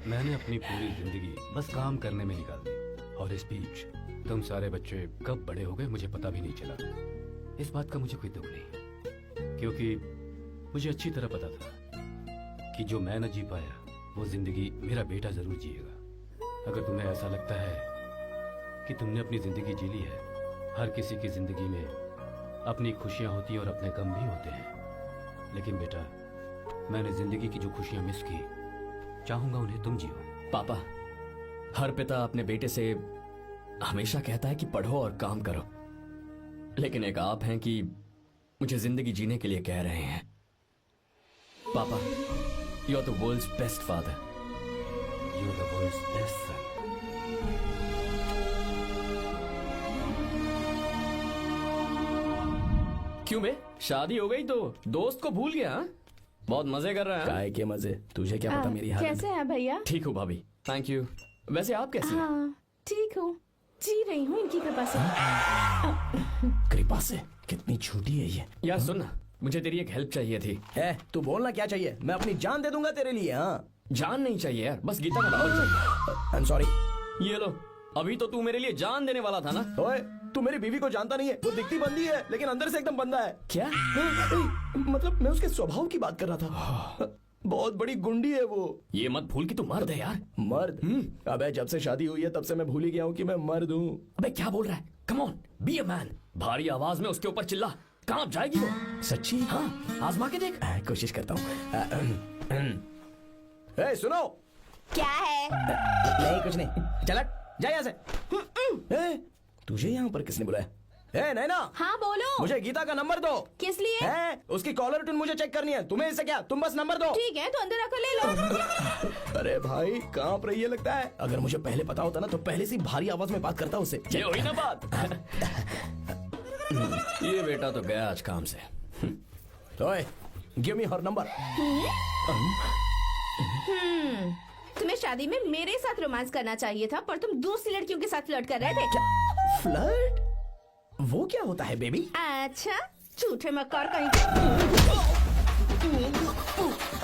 मैंने अपनी पूरी जिंदगी बस काम करने में निकाल दी। और इस बीच तुम सारे बच्चे कब बड़े हो गए मुझे पता भी नहीं चला। इस बात का मुझे कोई दुख नहीं, क्योंकि मुझे अच्छी तरह पता था कि जो मैं न जी पाया वो जिंदगी मेरा बेटा जरूर जिएगा। अगर तुम्हें ऐसा लगता है कि तुमने अपनी जिंदगी जी ली है, हर किसी की जिंदगी में अपनी खुशियां होती हैं और अपने गम भी होते हैं, लेकिन बेटा मैंने जिंदगी की जो खुशियां मिस की, चाहूंगा उन्हें तुम जियो। पापा, हर पिता अपने बेटे से हमेशा कहता है कि पढ़ो और काम करो, लेकिन एक आप हैं कि मुझे जिंदगी जीने के लिए कह रहे हैं। पापा, you are the world's best father. You are the world's best son. क्यों बे, शादी हो गई तो दोस्त को भूल गया? हाँ? बहुत मजे कर रहा है। काय के मजे, तुझे क्या पता मेरी हालत। कैसे हैं भैया? ठीक हूँ भाभी, थैंक यू। वैसे आप कैसी हैं? हाँ ठीक हूँ, जी रही हूँ इनकी कृपा से। कृपा से? कितनी झूठी है ये। यार सुन ना, मुझे तेरी एक हेल्प चाहिए थी। तू बोलना क्या चाहिए, मैं अपनी जान दे दूंगा तेरे लिए। हाँ जान नहीं चाहिए यार, बस गीता का नंबर चाहिए। I am sorry. ये लो, अभी तो तू मेरे लिए जान देने वाला था ना। ओए तू मेरी बीवी को जानता नहीं है, वो दिखती बंदी है लेकिन अंदर से एकदम बंदा है। क्या? मतलब मैं उसके स्वभाव की बात कर रहा था। बहुत बड़ी गुंडी है वो। ये मत भूल कि तू मर्द है यार। मर्द? अबे जब से शादी हुई है तब से मैं भूल ही गया हूँ कि मैं मर्द हूँ। अबे क्या बोल रहा है? Come on, be a man. भारी आवाज में उसके ऊपर चिल्ला, कहाँ जाएगी वो? सच्ची? हाँ, आजमा के देख। कोशिश करता हूँ। सुनो। क्या है? नहीं कुछ नहीं, चल जा यहाँ से। तुझे यहाँ पर किसने बुलाया? नैना। हाँ बोलो। मुझे गीता का नंबर दो। किस लिए? उसकी कॉलर ट्यून मुझे चेक करनी है। तुम्हें इससे क्या, तुम बस नंबर दो। ठीक है तो अंदर आकर ले लो। अरे भाई कांप रही है लगता है। अगर मुझे पहले पता होता ना तो पहले से भारी आवाज में बात करता उससे। ये हुई ना बात। ये बेटा तो गया आज काम से। ओए गिव मी हर नंबर। तुम्हें शादी में मेरे साथ रोमांस करना चाहिए था, पर तुम दूसरी लड़कियों के साथ फ्लर्ट कर रहे थे। फ्लर्ट? वो क्या होता है बेबी? अच्छा, झूठे मक्कार कहीं के।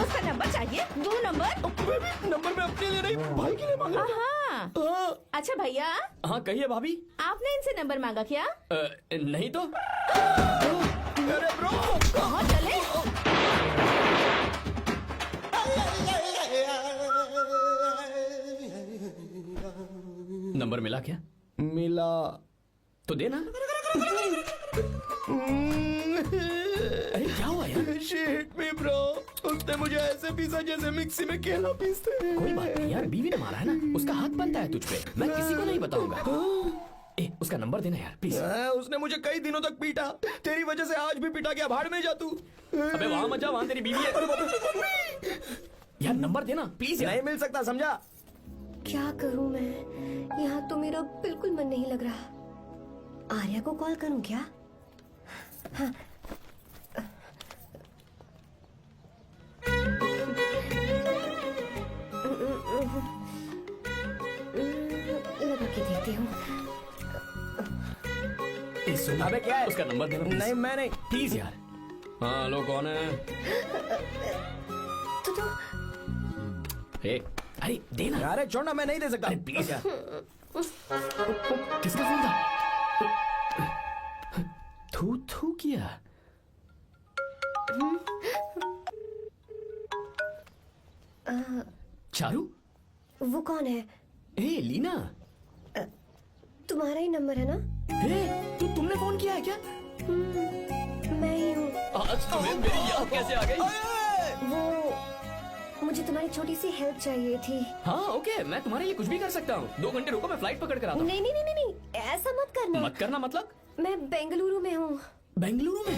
उसका नंबर चाहिए? दो नंबर। नंबर मैं अपने लिए नहीं, भाई के लिए मांगा। हाँ। अच्छा भैया। हाँ कहिए भाभी। आपने इनसे नंबर मांगा क्या? नहीं तो। अरे ब्रो कहाँ चले? नंबर मिला क्या? मिला तो देना। अरे क्या हुआ यार? शिट मी ब्रो, उसने मुझे ऐसे पीसा जैसे मिक्सी में केला पीसते हैं। कोई बात नहीं यार, बीवी ने मारा है ना, उसका हाथ बनता है तुझ पे। मैं किसी को नहीं बताऊंगा। उसका नंबर देना यार प्लीज। उसने मुझे कई दिनों तक पीटा, तेरी वजह से आज भी पीटा गया। भाड़ में जा तू। अबे वहां मत जा, वहां तेरी बीवी है। यार नंबर देना प्लीज। नहीं मिल सकता, समझा? क्या करूं मैं, यहाँ तो मेरा बिल्कुल मन नहीं लग रहा। आर्या को कॉल करूं क्या? हाँ। लगा के देखती हूँ। अबे क्या है? उसका नंबर देना नहीं मैं नहीं। प्लीज यार। हाँ लो, कौन है? तो अरे देना। अरे छोड़ना, मैं नहीं दे सकता। अरे प्लीज यार। किसका फोन था? थू थू किया। चारू? वो कौन है? लीना। तुम्हारा ही नंबर है ना? तुमने फोन किया है क्या? मैं ही हूँ। आज तुम्हें मेरी याद कैसे आ गई? वो मुझे तुम्हारी छोटी सी हेल्प चाहिए थी। हाँ ओके, मैं तुम्हारे लिए कुछ भी कर सकता हूँ। 2 घंटे रुको, मैं फ्लाइट पकड़ कर आता हूँ। नहीं नहीं नहीं नहीं नहीं, ऐसा मत करना। मत करना मतलब? मैं बेंगलुरु में हूँ। बेंगलुरु में?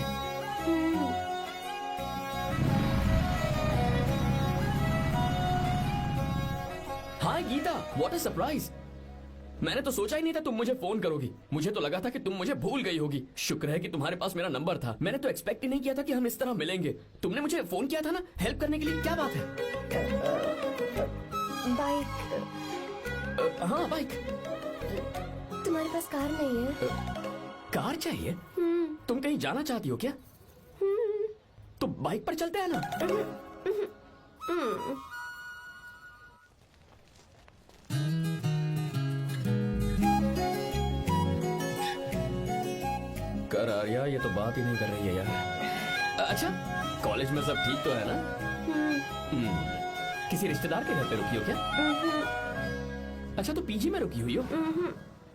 हाय गीता, व्हाट अ सरप्राइज। मैंने तो सोचा ही नहीं था तुम मुझे फोन करोगी। मुझे तो लगा था कि तुम मुझे भूल गई होगी। शुक्र है कि तुम्हारे पास मेरा नंबर था। मैंने तो एक्सपेक्ट ही नहीं किया था कि हम इस तरह मिलेंगे। तुमने मुझे फोन किया था ना हेल्प करने के लिए, क्या बात है? बाइक। हाँ बाइक। तुम्हारे पास कार नहीं है? कार चाहिए? तुम कहीं जाना चाहती हो क्या? तो बाइक पर चलते हैं ना। कर आर्या, ये तो बात ही नहीं कर रही है यार। अच्छा, कॉलेज में सब ठीक तो है ना? किसी रिश्तेदार के घर पे रुकी हो क्या? अच्छा, तो पीजी में रुकी हुई हो?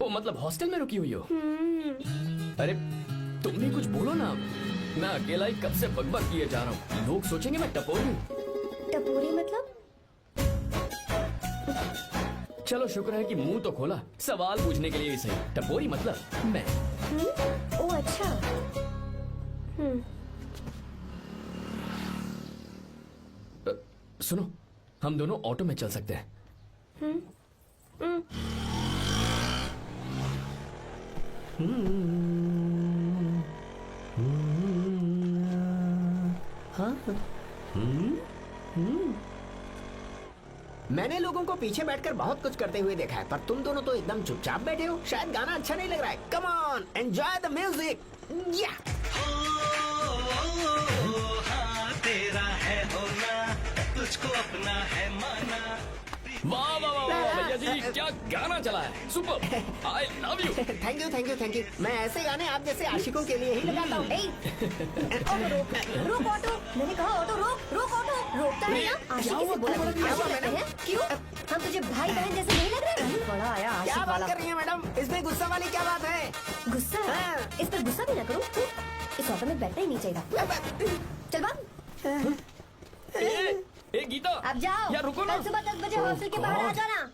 ओ मतलब हॉस्टल में रुकी हुई हो? अरे तुम भी कुछ बोलो ना, मैं अकेला ही कब से बकबक किए जा रहा हूँ। लोग सोचेंगे मैं टपोरी हूँ। टपोरी मतलब? चलो शुक्र है कि मुंह तो खोला, सवाल पूछने के लिए भी सही। टपोरी मतलब मैं। ओ अच्छा। सुनो, हम दोनों ऑटो में चल सकते हैं। मैंने लोगों को पीछे बैठकर बहुत कुछ करते हुए देखा है, पर तुम दोनों तो एकदम चुपचाप बैठे हो। शायद गाना अच्छा नहीं लग रहा है। Come on, enjoy the music. या तेरा है होना, तुझको अपना है माना। वाह वाह वाह वाह भैया जी, क्या गाना चला है, super. I love you. Thank you thank you thank you. मैं ऐसे गाने आप जैसे आशिकों के लिए ही लगाता हूँ। ऑटो रोक, रोक ऑटो। मैंने कहा ऑटो रोक, रोक ऑटो। रोकता है ना? आशिकी से बोला आशिक लगते हैं? क्यों? हम तुझे भाई बहन जैसे नहीं लग रहे? बड़ा आया क्या आशिक बात वाला। कर रही है मैडम? इसमें गुस्सा वाली क्या बात है? गुस्सा? हाँ। इस पर गुस्सा भी ना करो। इस ऑटो में बैठना ही नहीं चाहिए। चल भाग। ए गीता, अब जाओ। यार रुको ना। कल सुबह 10 बजे हॉस्टल के बाहर आ जाना।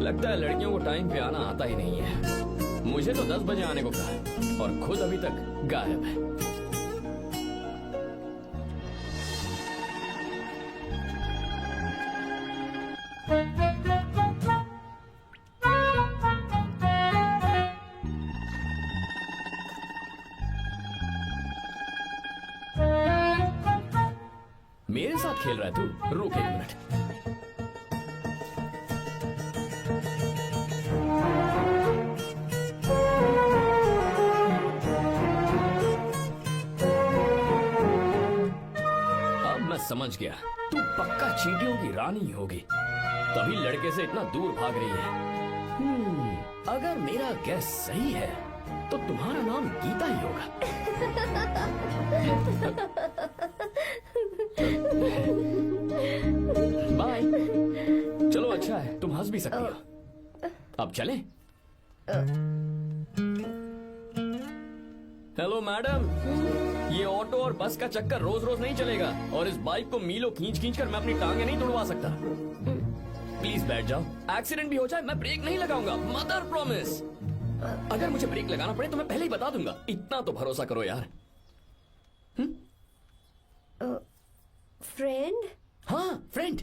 लगता है लड़कियों को टाइम पे आना आता ही नहीं है। मुझे तो 10 बजे आने को कहा है और खुद अभी तक गायब है। मेरे साथ खेल रहा है तू? रुक एक मिनट। अब मैं समझ गया, तू पक्का चींटियों की रानी होगी, तभी लड़के से इतना दूर भाग रही है। अगर मेरा गैस सही है तो तुम्हारा नाम गीता ही होगा। बाय। चलो अच्छा है, तुम हंस भी सकती हो। अब चलें? हेलो मैडम, ये ऑटो और बस का चक्कर रोज रोज नहीं चलेगा, और इस बाइक को मीलों खींच खींच कर मैं अपनी टांगे नहीं तुड़वा सकता। प्लीज बैठ जाओ। एक्सीडेंट भी हो जाए मैं ब्रेक नहीं लगाऊंगा, मदर प्रॉमिस। अगर मुझे ब्रेक लगाना पड़े तो मैं पहले ही बता दूंगा। इतना तो भरोसा करो यार। फ्रेंड? हाँ friend.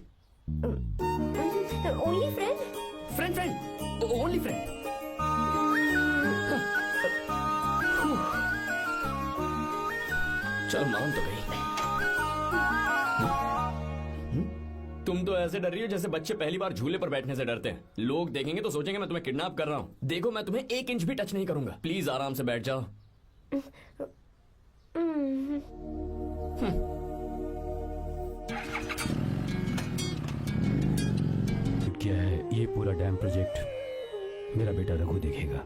Only friend? Friend friend, only friend. चल मान तो गई। तुम तो ऐसे डर रही हो जैसे बच्चे पहली बार झूले पर बैठने से डरते हैं। लोग देखेंगे तो सोचेंगे मैं तुम्हें किडनैप कर रहा हूँ। देखो मैं तुम्हें 1 इंच भी टच नहीं करूंगा। प्लीज आराम से बैठ जाओ। क्या है ये पूरा डैम प्रोजेक्ट मेरा बेटा रघु देखेगा।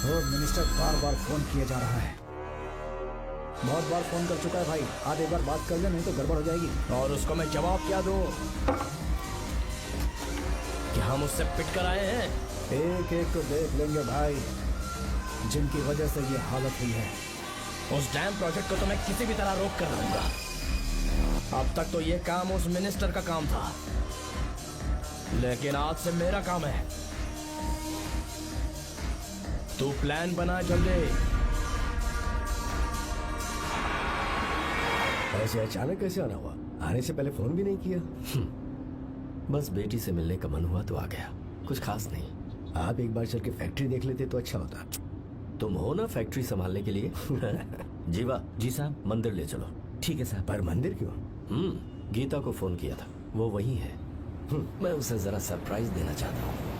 होम मिनिस्टर बार बार फोन किया जा रहा है। बहुत बार फोन कर चुका है भाई। आज एक बार बात कर ले, नहीं तो गड़बड़ हो जाएगी। और उसको मैं जवाब क्या दूं? क्या हम उससे पिट कर आए हैं? एक एक को देख लेंगे भाई, जिनकी वजह से ये हालत हुई है। उस डैम प्रोजेक्ट को तो मैं किसी भी तरह रोक कर रहूंगा। अब तक तो ये काम उस मिनिस्टर का काम था, लेकिन आज से मेरा काम है। तू प्लान बना जल्दी। ऐसे अचानक कैसे आना हुआ? आने से पहले फोन भी नहीं किया? बस बेटी से मिलने का मन हुआ तो आ गया, कुछ खास नहीं। आप एक बार चल के फैक्ट्री देख लेते तो अच्छा होता। तुम हो ना फैक्ट्री संभालने के लिए। जीवा जी साहब। मंदिर ले चलो। ठीक है साहब। पर मंदिर क्यों? गीता को फोन किया था, वो वही है। मैं उसे जरा सरप्राइज देना चाहता हूँ।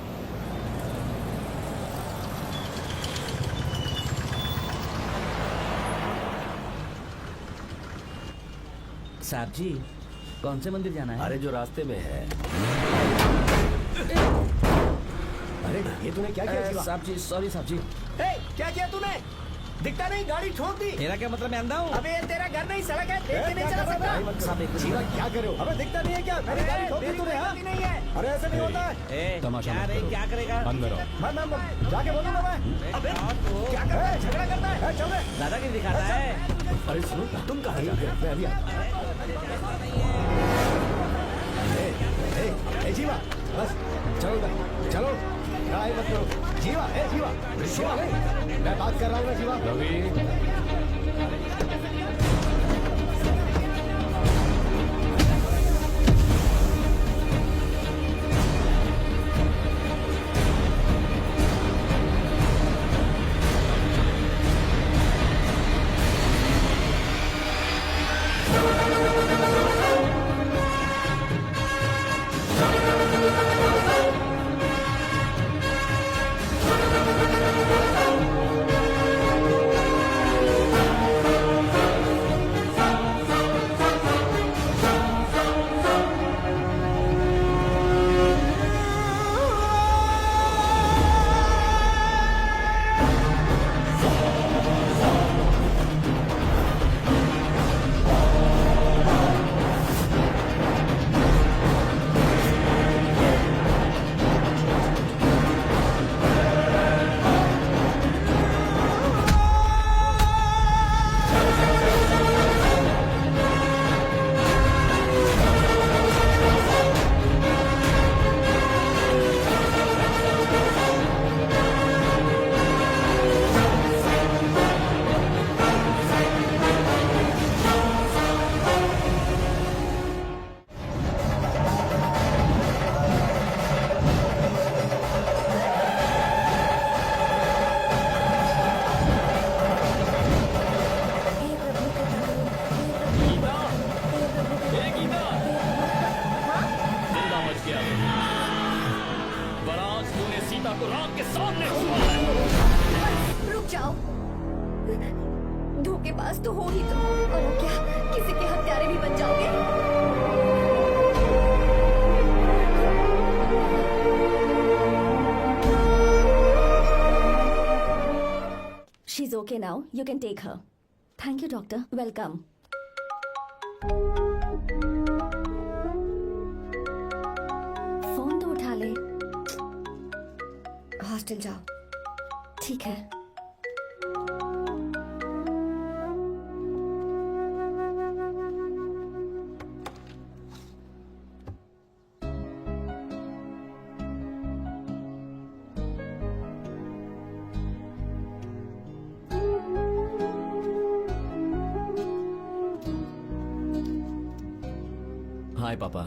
साहब जी, कौन से मंदिर जाना है? अरे जो रास्ते में है। अरे ये तूने क्या किया शिवा? साहब जी, सॉरी साहब जी। क्या किया तूने? दिखता नहीं, गाड़ी ठोक दी। मेरा क्या मतलब, मैं अंधा हूँ? अबे ये तेरा घर नहीं, सड़क है, देख के नहीं चला सकता। शिवा क्या करे हो? अबे दिखता नहीं है क्या? मेरी गाड़ी ठोक दी तूने, हाँ? नहीं है। अरे ऐसे नहीं होता है। तमाशा क्या मत रे, करो। क्या करेगा? अंदर आओ। मैं जाके बोलूंगा मैं। अबे क्या कर रहा है? झगड़ा करना है? चल रे। दादागिरी दिखा रहा है। अरे सुनो, तुम कहाँ जा रहे हो? मैं अभी जीवा, बस चलो इधर, चलो लड़ाई मत करो। जीवा, जीवा, शिवा, मैं बात कर रहा हूँ ना जीवा। रवि, रुक जाओ, धोखेबाज तो हो ही तुम, और अब क्या किसी के हत्यारे भी बन जाओगे? She's okay now. You can take her. Thank you, doctor. Welcome. Phone तो उठा ले। हॉस्टल जाओ। ठीक है। हाय पापा।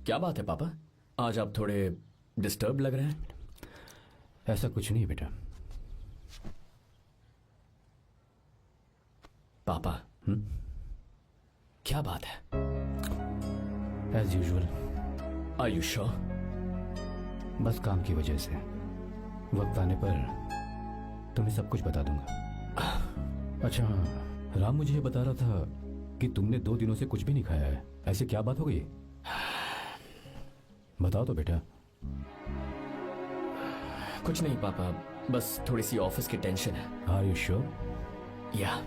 क्या बात है पापा, आज आप थोड़े डिस्टर्ब लग रहे हैं। ऐसा कुछ नहीं बेटा। पापा क्या बात है? As usual. Are you sure? बस काम की वजह से वक्त आने पर तुम्हें सब कुछ बता दूंगा। अच्छा हाँ, राम मुझे ये बता रहा था कि तुमने 2 दिनों से कुछ भी नहीं खाया है। ऐसे क्या बात हो गई? बताओ तो बेटा। कुछ नहीं पापा, बस थोड़ी सी ऑफिस की टेंशन है। Are you sure? या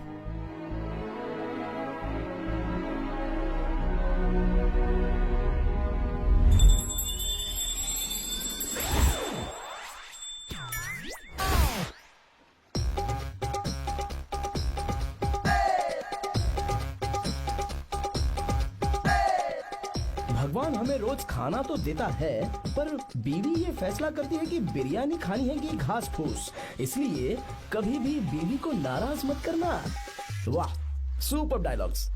भगवान हमें रोज खाना तो देता है, पर बीवी ये फैसला करती है कि बिरयानी खानी है कि घास फूस। इसलिए कभी भी बीवी को नाराज मत करना। वाह, सुपर डायलॉग्स।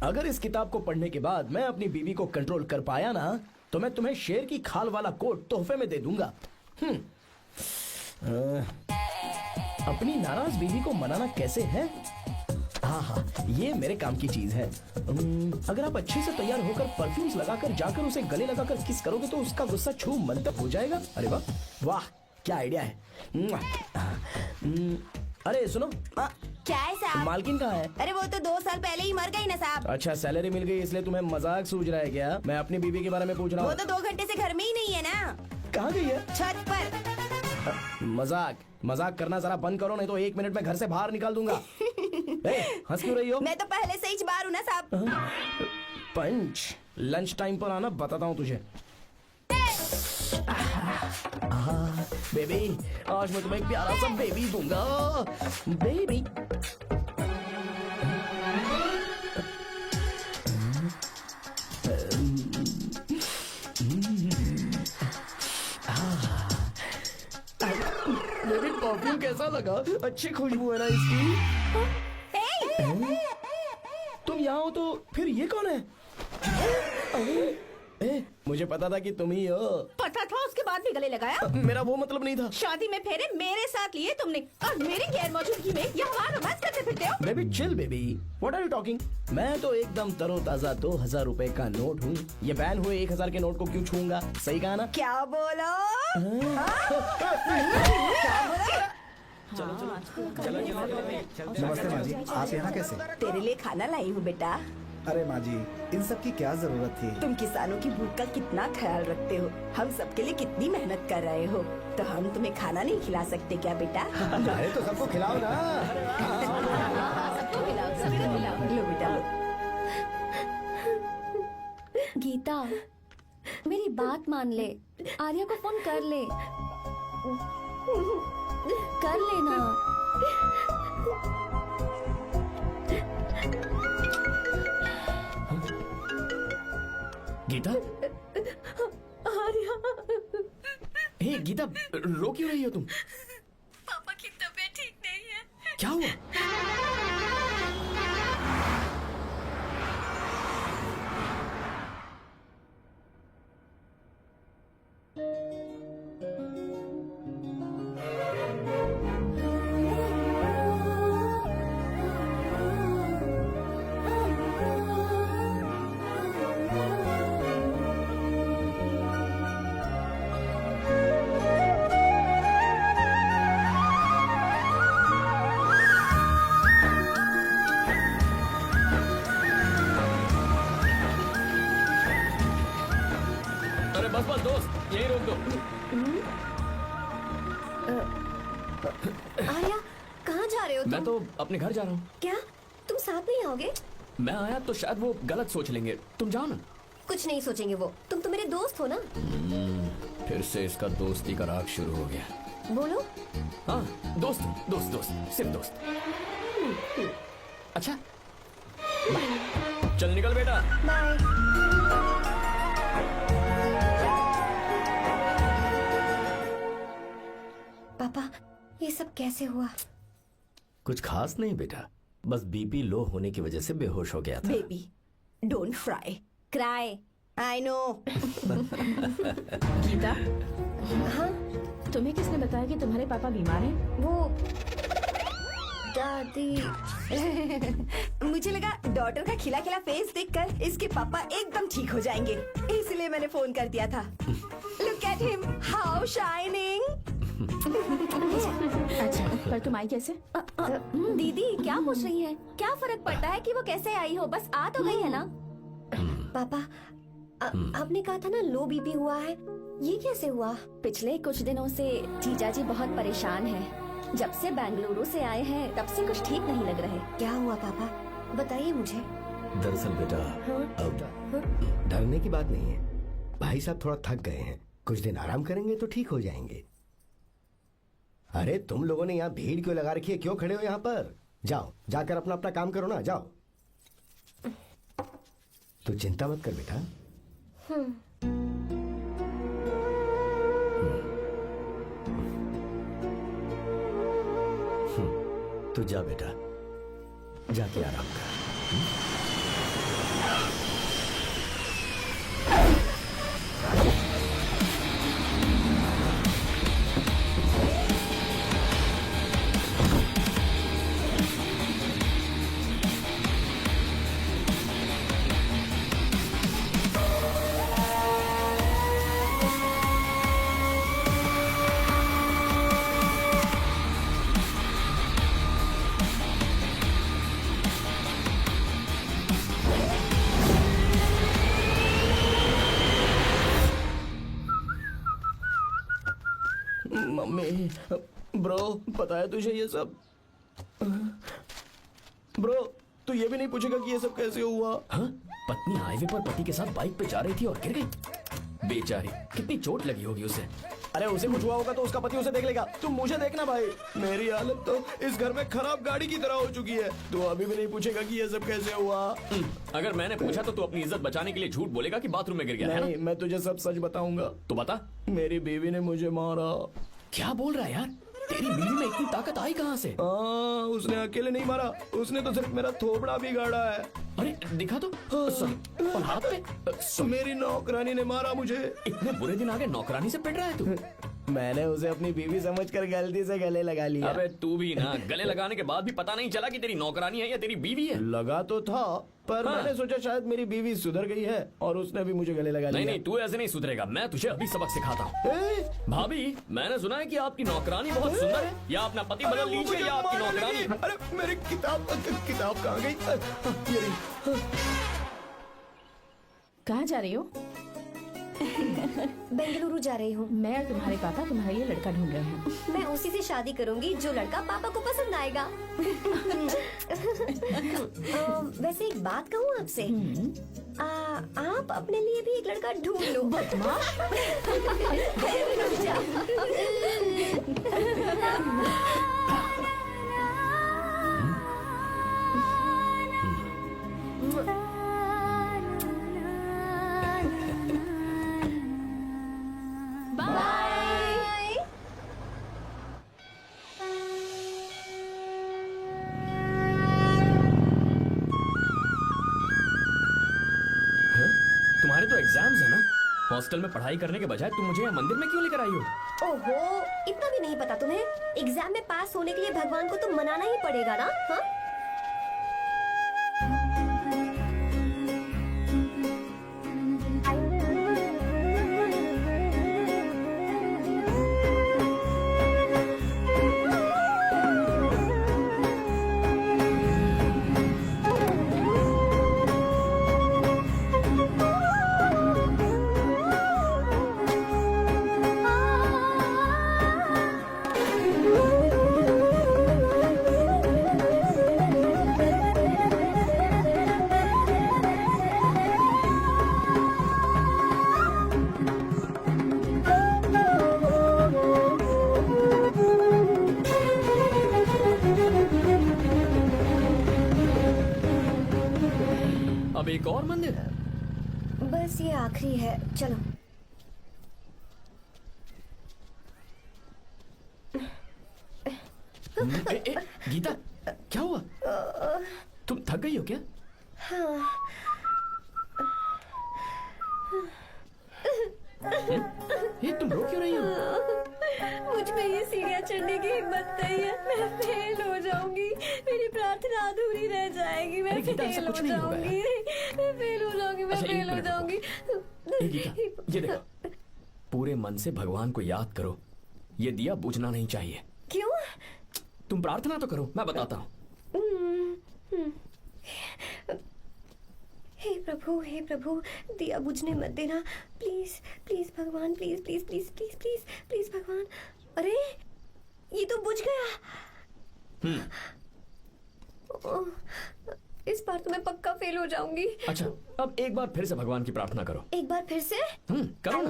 अगर इस किताब को पढ़ने के बाद मैं अपनी बीवी को कंट्रोल कर पाया ना, तो मैं तुम्हें शेर की खाल वाला कोट तोहफे में दे दूंगा। अपनी नाराज बीवी को मनाना कैसे है? हाँ, ये मेरे काम की चीज है। अगर आप अच्छे से तैयार होकर परफ्यूम्स लगाकर जाकर उसे गले लगाकर किस करोगे तो उसका गुस्सा छू मंतक हो जाएगा। अरे वाह वाह, क्या आइडिया है। अरे सुनो, क्या है साहब? मालकिन कहाँ है? अरे वो तो 2 साल पहले ही मर गई ना साहब। अच्छा, सैलरी मिल गई इसलिए तुम्हें मजाक सूझ रहा है क्या? मैं अपनी बीवी के बारे में पूछ रहा वो हूँ। तो 2 घंटे से घर में ही नहीं है ना, कहाँ गई है? छत पर। मजाक करना जरा बंद करो, नहीं तो 1 मिनट में घर से बाहर निकाल दूंगा। हंस क्यों रही हो? मैं तो पहले से ही बाहर हूँ ना साहब। पंच, लंच टाइम पर आना, बताता हूँ तुझे। बेबी, आज मैं तुम्हें एक प्यारा सा बेबी दूंगा। बेबी। बेबी, परफ्यूम कैसा लगा? अच्छी खुशबू है ना इसकी? तुम यहाँ हो तो फिर ये कौन है? मुझे पता था कि तुम ही हो। पता था, उसके बाद भी गले लगाया? मेरा वो मतलब नहीं था। शादी में फेरे मेरे साथ लिए तुमने और मेरी गैर मौजूदगी में यहाँ रोमांस करते फिरते हो। Baby chill baby, what are you talking? मैं तो एकदम तरोताजा 2000 रुपए का नोट हूँ। ये बैन हुए 1000 के नोट को क्यों छूंगा? सही कहा ना? क्या बोलो? नमस्ते माँ जी, आप यहाँ कैसे? तेरे लिए खाना लाई हूँ बेटा। अरे माँ जी, इन सब की क्या जरूरत थी? तुम किसानों की भूख का कितना ख्याल रखते हो, हम सबके लिए कितनी मेहनत कर रहे हो, तो हम तुम्हें खाना नहीं खिला सकते क्या बेटा? अरे तो सबको खिलाओ ना। लो बेटा लो। गीता, मेरी बात मान ले, आर्या को फोन कर ले, कर लेना। गीता, आर्या, हे गीता, रो क्यों रही हो तुम? पापा की तबीयत ठीक नहीं है। क्या हुआ? अरे बस बस दोस्त, यही रोक दो। आर्या, कहाँ जा रहे हो मैं तुम? तो अपने घर जा रहा हूँ। क्या तुम साथ नहीं आओगे? मैं आया तो शायद वो गलत सोच लेंगे, तुम जाओ ना। कुछ नहीं सोचेंगे वो, तुम तो मेरे दोस्त हो ना। फिर से इसका दोस्ती का राग शुरू हो गया। बोलो। हाँ, दोस्त दोस्त दोस्त, सिर्फ दोस्त। अच्छा, बाय। चल निकल बेटा। बाय। पापा, ये सब कैसे हुआ? कुछ खास नहीं बेटा, बस बीपी लो होने की वजह से बेहोश हो गया था। Baby, don't fry, cry. I know. Geeta, हाँ, तुम्हें किसने बताया कि तुम्हारे पापा बीमार हैं? वो दादी। मुझे लगा डॉटर का खिला खिला फेस देखकर इसके पापा एकदम ठीक हो जाएंगे, इसलिए मैंने फोन कर दिया था। Look at him, how shining. अच्छा, पर तुम आई कैसे? दीदी क्या पूछ रही है? क्या फर्क पड़ता है कि वो कैसे आई हो, बस आ तो गई है ना। पापा, आपने कहा था ना लो बीपी हुआ है, ये कैसे हुआ? पिछले कुछ दिनों से जीजा जी बहुत परेशान हैं। जब से बेंगलुरु से आए हैं तब से कुछ ठीक नहीं लग रहे। क्या हुआ पापा, बताइए मुझे। दरअसल बेटा, अब डरने की बात नहीं है। भाई साहब थोड़ा थक गए हैं, कुछ दिन आराम करेंगे तो ठीक हो जाएंगे। अरे तुम लोगों ने यहाँ भीड़ क्यों लगा रखी है? क्यों खड़े हो यहाँ पर? जाओ, जाकर अपना अपना काम करो ना, जाओ। तू चिंता मत कर बेटा। तू जा बेटा, जाके आराम कर। पता है तुझे ये सब? ब्रो, तू ये भी नहीं पूछेगा कि ये सब कैसे हुआ? हाँ? पत्नी हाईवे पर पति के साथ बाइक पे जा रही थी और गिर गई। बेचारी, कितनी चोट लगी होगी उसे। अरे उसे कुछ हुआ होगा तो उसका पति उसे देख लेगा, तुम मुझे देखना भाई। मेरी हालत तो इस घर में खराब गाड़ी की तरह हो चुकी है। तू अभी भी नहीं पूछेगा कि ये सब कैसे हुआ? अगर मैंने पूछा तो तू अपनी इज्जत बचाने के लिए झूठ बोलेगा कि बाथरूम में गिर गया है नहीं, मैं तुझे सब सच बताऊंगा। तो बता। मेरी बीवी ने मुझे मारा। क्या बोल रहा है यार? तेरी बीवी में इतनी ताकत आई कहाँ से? उसने अकेले नहीं मारा, उसने तो सिर्फ मेरा थोपड़ा बिगाड़ा है। अरे दिखा तो। सॉरी, और हाथ पे? मेरी नौकरानी ने मारा मुझे। इतने बुरे दिन आ गए, नौकरानी से पिट रहा है तू? मैंने उसे अपनी बीवी समझकर गलती से गले लगा लिया। अबे तू भी ना, गले लगाने के बाद भी पता नहीं चला कि तेरी नौकरानी है या तेरी बीवी है। लगा तो था, पर मैंने सोचा शायद मेरी बीवी सुधर गई है और उसने भी मुझे गले लगा लिया। नहीं नहीं, तू ऐसे नहीं सुधरेगा। मैं तुझे अभी सबक सिखाता हूँ। भाभी, मैंने सुना है कि आपकी नौकरानी बहुत सुंदर है। या अपना पति बदल लीजिए या आपकी नौकरानी। अरे मेरी किताब कहाँ गई? कहाँ जा रही हो? बेंगलुरु जा रही हूँ। मैं और तुम्हारे पापा तुम्हारे लिए लड़का ढूंढ रहे हैं। मैं उसी से शादी करूंगी जो लड़का पापा को पसंद आएगा। वैसे एक बात कहूँ आपसे, आप अपने लिए भी एक लड़का ढूंढ लो। तुम्हारे तो एग्जाम्स है ना? हॉस्टल में पढ़ाई करने के बजाय तुम मुझे यहाँ मंदिर में क्यों लेकर आई हो? ओहो, इतना भी नहीं पता तुम्हें? एग्जाम में पास होने के लिए भगवान को तो मनाना ही पड़ेगा ना? हाँ? अब एक और मंदिर? बस ये आखिरी है, चलो। गीता, क्या हुआ? तुम थक गई हो क्या? हाँ। ये तुम रो क्यों रही हो? मुझ में ये सीढ़ियाँ चढ़ने की हिम्मत नहीं है। मैं फेल हो जाऊंगी, मेरी प्रार्थना अधूरी रह जाएगी। मैं फेल हो जाऊंगी, मैं फेल हो जाऊंगी, मैं फेल हो जाऊंगी। गीता, ये देखो, पूरे मन से भगवान को याद करो। ये दिया बुझना नहीं चाहिए। क्यों? तुम प्रार्थना तो करो, मैं बताता हूँ। हे प्रभु, दिया बुझने मत देना, प्लीज प्लीज भगवान, please please please please please please भगवान। अरे ये तो बुझ गया। इस बार तो मैं पक्का फेल हो जाऊंगी। अच्छा, अब एक बार फिर से भगवान की प्रार्थना करो। एक बार फिर से? करो ना।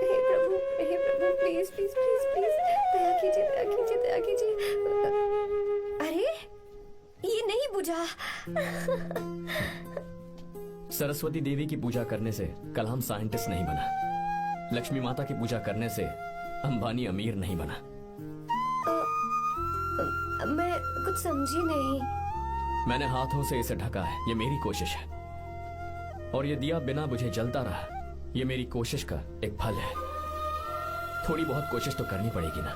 हे प्रभु प्लीज प्लीज प्लीज प्लीज दया कीजिए, दया कीजिए, दया कीजिए। अरे ये नहीं बुझा। सरस्वती देवी की पूजा करने से कलाम साइंटिस्ट नहीं बना। लक्ष्मी माता की पूजा करने से अंबानी अमीर नहीं बना। मैं कुछ समझी नहीं। मैंने हाथों से इसे ढका है, ये मेरी कोशिश है। और ये दिया बिना बुझे जलता रहा, ये मेरी कोशिश का एक फल है। थोड़ी बहुत कोशिश तो करनी पड़ेगी ना।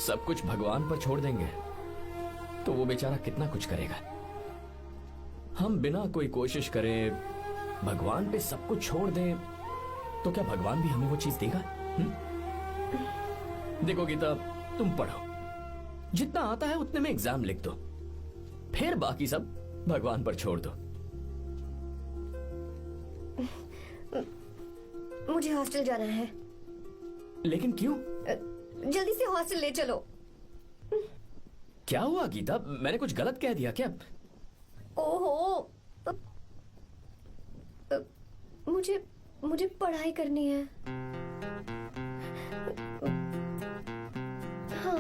सब कुछ भगवान पर छोड़ देंगे तो वो बेचारा कितना कुछ करेगा। हम बिना कोई कोशिश करे भगवान पे सब कुछ छोड़ दें तो क्या भगवान भी हमें वो चीज देगा? देखो गीता, तुम पढ़ो, जितना आता है उतने में एग्जाम लिख दो, फिर बाकी सब भगवान पर छोड़ दो। मुझे हॉस्टल जाना है। लेकिन क्यों? जल्दी से हॉस्टल ले चलो। क्या हुआ गीता? मैंने कुछ गलत कह दिया क्या? ओहो, मुझे पढ़ाई करनी है। हाँ।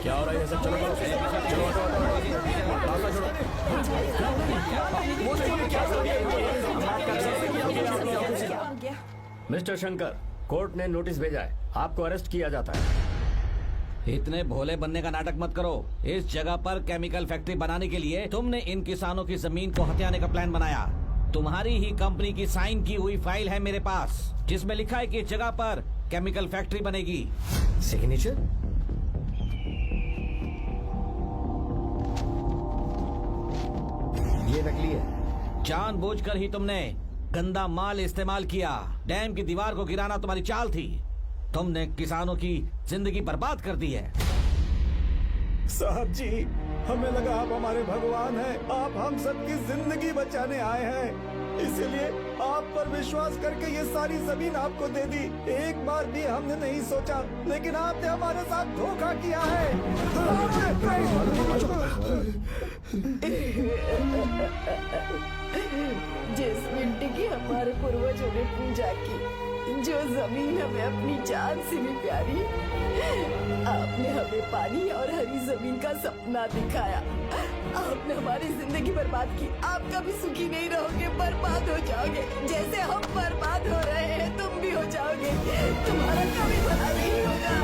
क्या हो रहा है? सब चलो चलो मिस्टर शंकर, कोर्ट ने नोटिस भेजा है, आपको अरेस्ट किया जाता है। इतने भोले बनने का नाटक मत करो। इस जगह पर केमिकल फैक्ट्री बनाने के लिए तुमने इन किसानों की जमीन को हथियाने का प्लान बनाया। तुम्हारी ही कंपनी की साइन की हुई फाइल है मेरे पास, जिसमें लिखा है कि इस जगह पर केमिकल फैक्ट्री बनेगी। सिग्नेचर? ये नकली है। जानबूझकर ही तुमने गंदा माल इस्तेमाल किया। डैम की दीवार को गिराना तुम्हारी चाल थी। तुमने किसानों की जिंदगी बर्बाद कर दी है। साहब जी, हमें लगा आप हमारे भगवान हैं, आप हम सबकी जिंदगी बचाने आए हैं, इसीलिए आप पर विश्वास करके ये सारी जमीन आपको दे दी। एक बार भी हमने नहीं सोचा, लेकिन आपने हमारे साथ धोखा किया है। जिस मिट्टी की हमारे पूर्वजों ने पूजा की, जो जमीन हमें अपनी जान से भी प्यारी, आपने हमें पानी और हरी जमीन का सपना दिखाया। आपने हमारी जिंदगी बर्बाद की। आप कभी सुखी नहीं रहोगे, बर्बाद हो जाओगे। जैसे हम बर्बाद हो रहे हैं तुम भी हो जाओगे। तुम्हारा कभी भला नहीं होगा।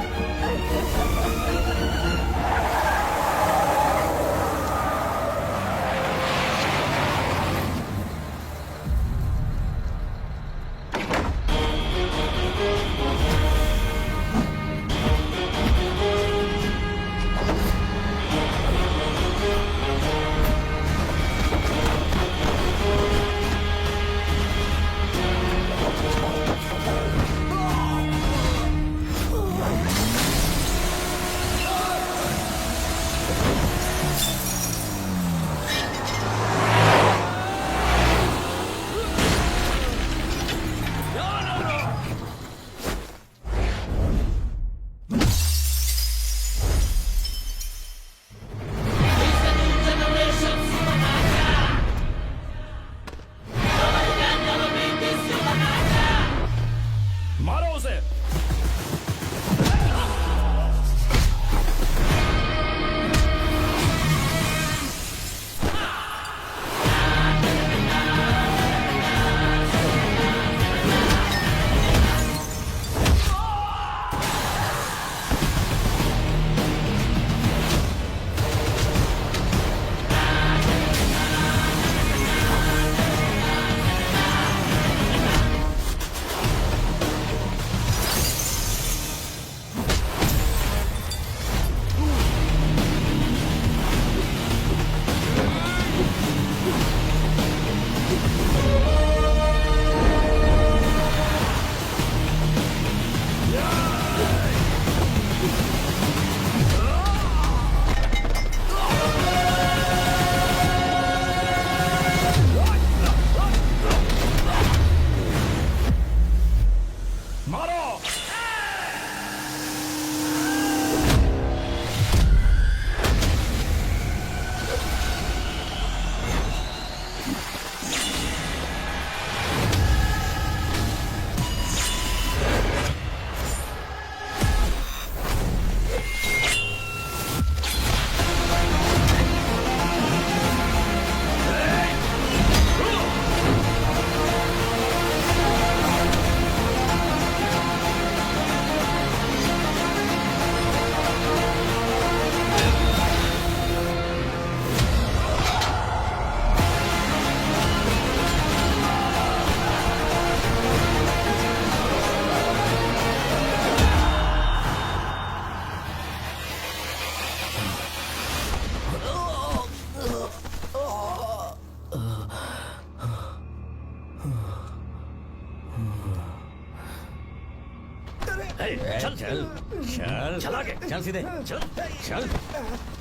चल चल चल चल आगे चल सीधे चल चल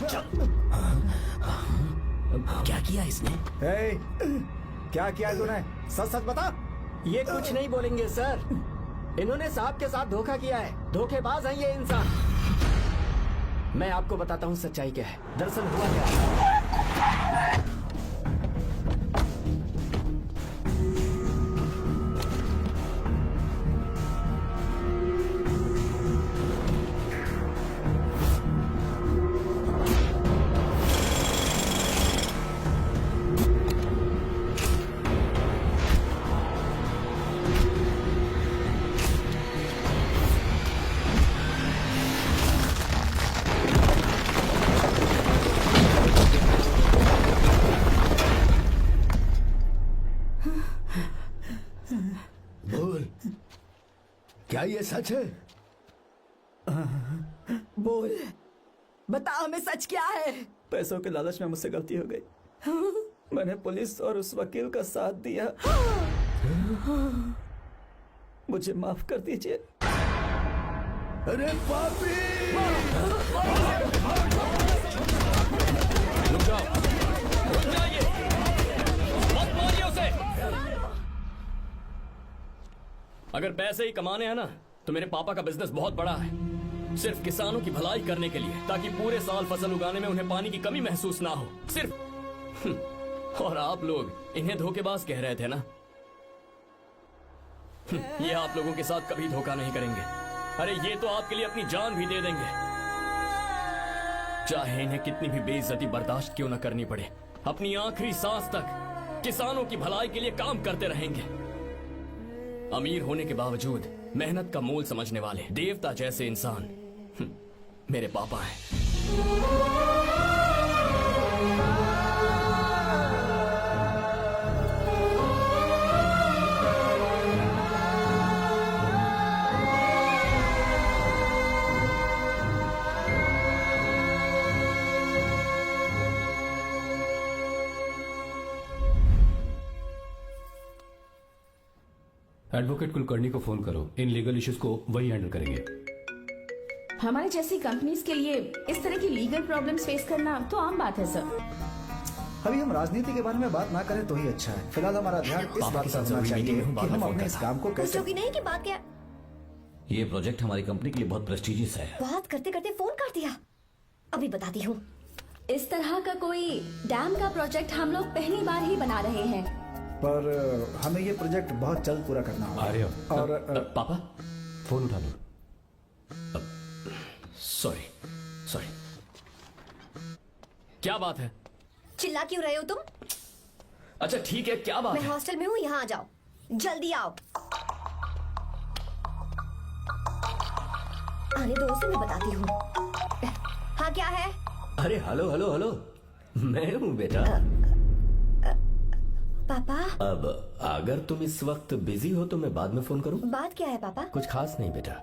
चल। क्या किया इसने? ए, क्या किया तूने? सच सच बता। ये कुछ नहीं बोलेंगे सर। इन्होंने साहब के साथ धोखा किया है। धोखेबाज हैं ये इंसान। मैं आपको बताता हूँ सच्चाई क्या है। दरअसल हुआ क्या है? बोल, क्या ये सच है? बोल, बता हमें सच क्या है? पैसों के लालच में मुझसे गलती हो गई। मैंने पुलिस और उस वकील का साथ दिया। मुझे माफ कर दीजिए। अरे पापी! रुक जाओ, रुक जाइए, मत मारिए उसे। अगर पैसे ही कमाने हैं ना तो मेरे पापा का बिजनेस बहुत बड़ा है, सिर्फ किसानों की भलाई करने के लिए, ताकि पूरे साल फसल उगाने में उन्हें पानी की कमी महसूस ना हो, सिर्फ। और आप लोग इन्हें धोखेबाज कह रहे थे ना? ये आप लोगों के साथ कभी धोखा नहीं करेंगे। अरे ये तो आपके लिए अपनी जान भी दे देंगे, चाहे इन्हें कितनी भी बेइज्जती बर्दाश्त क्यों न करनी पड़े। अपनी आखिरी सांस तक किसानों की भलाई के लिए काम करते रहेंगे। अमीर होने के बावजूद मेहनत का मोल समझने वाले देवता जैसे इंसान मेरे पापा हैं। एडवोकेट कुलकर्णी को फोन करो, इन लीगल इश्यूज को वही हैंडल करेंगे। हमारी जैसी कंपनीज के लिए इस तरह की लीगल प्रॉब्लम्स फेस करना तो आम बात है सर। अभी हम राजनीति के बारे में बात ना करें तो ही अच्छा है। फिलहाल हमारा ध्यान इस बात पर होना चाहिए कि हम अपने इस काम को कैसे। पूछोगी नहीं कि बात क्या? ये प्रोजेक्ट हमारी कंपनी के लिए बहुत प्रेस्टिजियस है। बात करते करते फोन कर दिया। अभी बताती हूँ। इस तरह का कोई डैम का प्रोजेक्ट हम लोग पहली बार ही बना रहे हैं, पर हमें ये प्रोजेक्ट बहुत जल्द पूरा करना होगा। आर्य, और पापा फोन उठा लो। सॉरी सॉरी, क्या बात है? चिल्ला क्यों रहे हो तुम? अच्छा ठीक है, क्या बात मैं है? हॉस्टल में हूँ, यहाँ आ जाओ, जल्दी आओ। आने दो उसे, मैं बताती हूँ। हाँ क्या है? अरे हेलो हेलो हेलो, मैं हूँ बेटा। पापा, अब अगर तुम इस वक्त बिजी हो तो मैं बाद में फोन करूं? बात क्या है पापा? कुछ खास नहीं बेटा,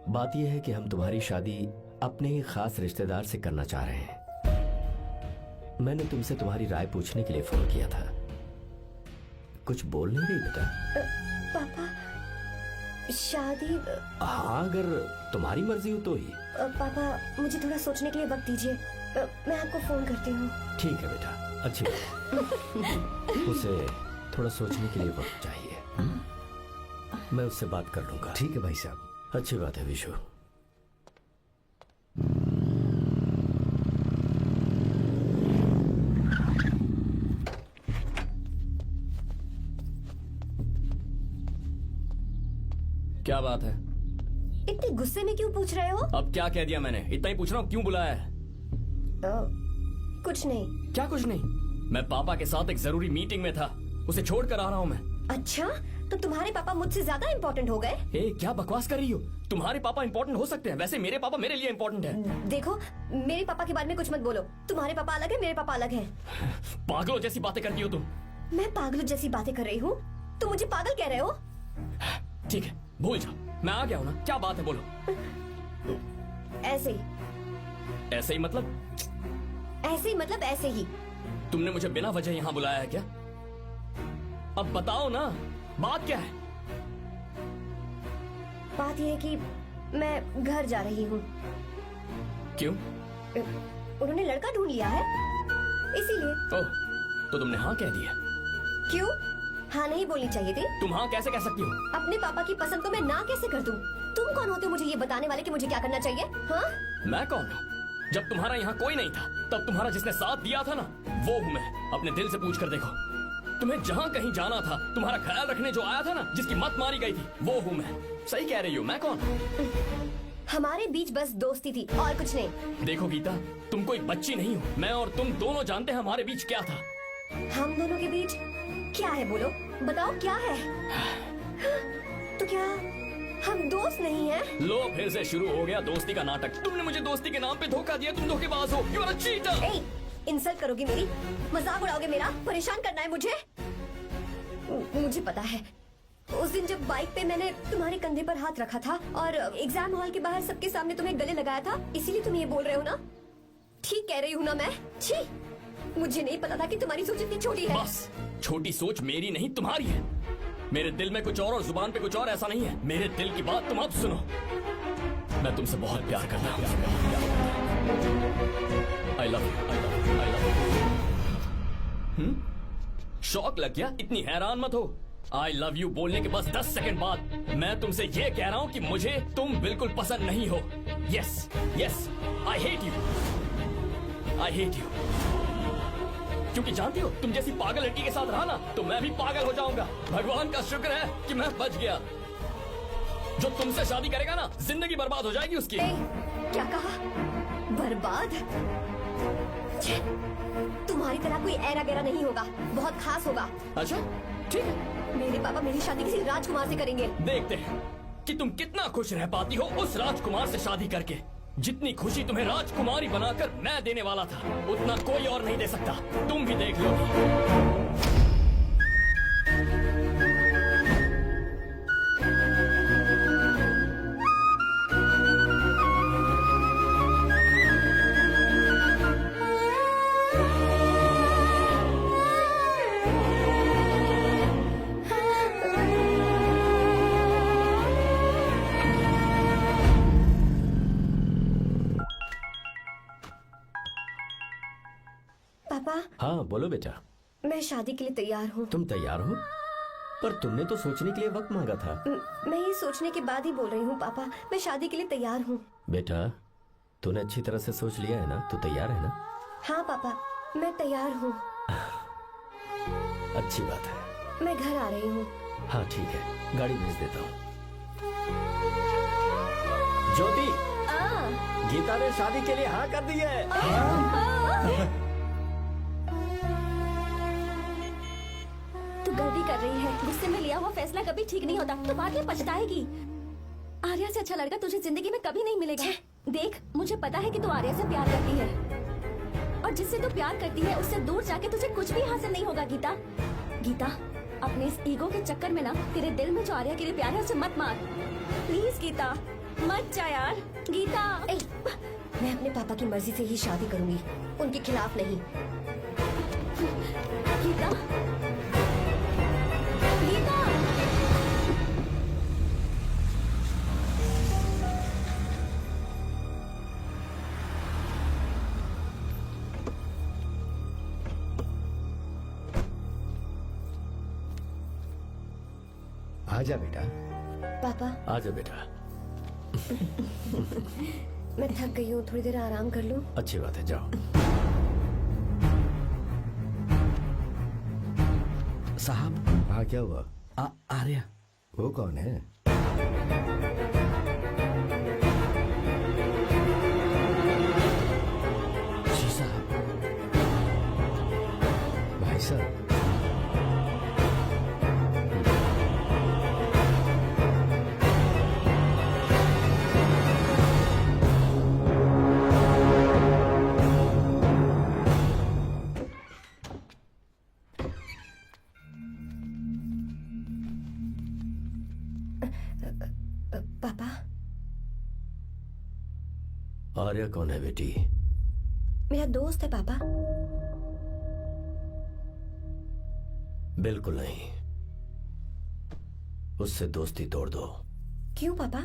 बात यह है कि हम तुम्हारी शादी अपने ही खास रिश्तेदार से करना चाह रहे हैं। मैंने तुमसे तुम्हारी राय पूछने के लिए फोन किया था। कुछ बोल नहीं रही बेटा? पापा, शादी? हाँ, अगर तुम्हारी मर्जी हो तो ही। पापा, मुझे थोड़ा सोचने के लिए वक्त दीजिए, मैं आपको फोन करती हूँ। ठीक है बेटा, अच्छी बात। उसे थोड़ा सोचने के लिए वक्त चाहिए। मैं उससे बात कर लूंगा। ठीक है भाई साहब। अच्छी बात है विशु। क्या बात है? इतने गुस्से में क्यों पूछ रहे हो? अब क्या कह दिया मैंने? इतना ही पूछ रहा हूँ, क्यों बुलाया है? कुछ नहीं। क्या कुछ नहीं? मैं पापा के साथ एक जरूरी मीटिंग में था, उसे छोड़ कर आ रहा हूँ मैं। अच्छा, तो तुम्हारे पापा मुझसे ज्यादा इम्पोर्टेंट हो गए? ए, क्या बकवास कर रही हो? तुम्हारे पापा इम्पोर्टेंट हो सकते हैं, वैसे मेरे पापा मेरे लिए इम्पोर्टेंट है। देखो, मेरे पापा के बारे में कुछ मत बोलो। तुम्हारे पापा अलग है, मेरे पापा अलग है। पागलों जैसी बातें करती हो तुम। मैं पागलों जैसी बातें कर रही हूँ? तुम मुझे पागल कह रहे हो? ठीक है, भूल जाओ, मैं आ गया हूँ ना। क्या बात है, बोलो। ऐसे ही। ऐसे ही मतलब? ऐसे ही मतलब ऐसे ही। तुमने मुझे बिना वजह यहाँ बुलाया है क्या? अब बताओ ना, बात क्या है? बात यह है कि मैं घर जा रही हूँ। क्यों? उन्होंने लड़का ढूंढ लिया है, इसीलिए। ओह, तो तुमने हाँ कह दिया? क्यों हाँ नहीं बोलनी चाहिए थी? तुम हाँ कैसे कह सकती हो? अपने पापा की पसंद को मैं ना कैसे कर दूं? तुम कौन होते हो मुझे ये बताने वाले कि मुझे क्या करना चाहिए? हाँ? मैं कौन हूँ? जब तुम्हारा यहाँ कोई नहीं था, तब तुम्हारा जिसने साथ दिया था ना, वो हूँ मैं। अपने दिल से पूछ कर देखो। तुम्हें जहाँ कहीं जाना था, तुम्हारा ख्याल रखने जो आया था ना, जिसकी मत मारी गई थी, वो हूँ मैं। सही कह रही हूँ, मैं कौन? हमारे बीच बस दोस्ती थी और कुछ नहीं। देखो गीता, तुम कोई बच्ची नहीं हो। मैं और तुम दोनों जानते हैं हमारे बीच क्या था। हम दोनों के बीच क्या है? बोलो, बताओ क्या है? तो क्या हम दोस्त नहीं हैं? लो, फिर से शुरू हो गया दोस्ती का नाटक। तुमने मुझे दोस्ती के नाम पे धोखा दिया। तुम धोखेबाज हो। You are a cheater. ए, इंसल्ट करोगे मेरी? मजाक उड़ाओगे मेरा? परेशान करना है मुझे? मुझे पता है, उस दिन जब बाइक पे मैंने तुम्हारे कंधे पर हाथ रखा था और एग्जाम हॉल के बाहर सबके सामने तुम्हें गले लगाया था, इसीलिए तुम ये बोल रहे हो ना? ठीक कह रही हूँ ना मैं? छी, मुझे नहीं पता था कि तुम्हारी सोच इतनी छोटी है। बस, छोटी सोच मेरी नहीं तुम्हारी है। मेरे दिल में कुछ और जुबान पे कुछ और, ऐसा नहीं है। मेरे दिल की बात तुम अब सुनो। मैं तुमसे बहुत प्यार करता हूँ। I love you, I love you, I love you. शौक लग गया? इतनी हैरान मत हो। आई लव यू बोलने के बस 10 सेकंड बाद मैं तुमसे ये कह रहा हूँ कि मुझे तुम बिल्कुल पसंद नहीं हो। Yes yes, I hate you, I hate you. क्योंकि जानती हो, तुम जैसी पागल लड़की के साथ रहा ना, तो मैं भी पागल हो जाऊंगा। भगवान का शुक्र है कि मैं बच गया। जो तुमसे शादी करेगा ना, जिंदगी बर्बाद हो जाएगी उसकी। क्या कहा? बर्बाद? छे, तुम्हारी तरह कोई ऐरा गैरा नहीं होगा, बहुत खास होगा। अच्छा, ठीक है। मेरे पापा मेरी शादी किसी राजकुमार से करेंगे। देखते हैं कि तुम कितना खुश रह पाती हो उस राजकुमार से शादी करके। जितनी खुशी तुम्हें राजकुमारी बनाकर मैं देने वाला था, उतना कोई और नहीं दे सकता। तुम भी देख लोगी। पापा, हाँ बोलो बेटा। मैं शादी के लिए तैयार हूँ। तुम तैयार हो? पर तुमने तो सोचने के लिए वक्त मांगा था। मैं ये सोचने के बाद ही बोल रही हूँ पापा, मैं शादी के लिए तैयार हूँ। बेटा, तूने अच्छी तरह से सोच लिया है ना? तू तैयार है ना? हाँ पापा, मैं तैयार हूँ। अच्छी बात है। मैं घर आ रही हूँ। हाँ ठीक है, गाड़ी भेज देता हूँ। ज्योति, गीता ने शादी के लिए हाँ कर दी है। तू गलती कर रही है। गुस्से में लिया हुआ फैसला कभी ठीक नहीं होता। तो बाद में पछताएगी। आर्या से अच्छा लड़का तुझे जिंदगी में कभी नहीं मिलेगा। देख, मुझे पता है कि तू आर्या से प्यार करती है, और जिससे तू प्यार करती है उससे दूर जाके तुझे कुछ भी हासिल नहीं होगा। गीता, गीता, अपने इस ईगो के चक्कर में ना तेरे दिल में जो आर्या के लिए प्यार है उसे मत मार। प्लीज गीता, मत जा यार। गीता, मैं अपने पापा की मर्जी से ही शादी करूंगी, उनके खिलाफ नहीं। गीता, गीता। आजा बेटा। पापा, आजा बेटा। मैं थक गई हूँ, थोड़ी देर आराम कर लूँ। अच्छी बात है, जाओ। साहब। हाँ, क्या हुआ? आर्या। वो कौन है? जी साहब। भाई साहब, पापा। आर्या कौन है बेटी? मेरा दोस्त है पापा। बिल्कुल नहीं, उससे दोस्ती तोड़ दो। क्यों पापा?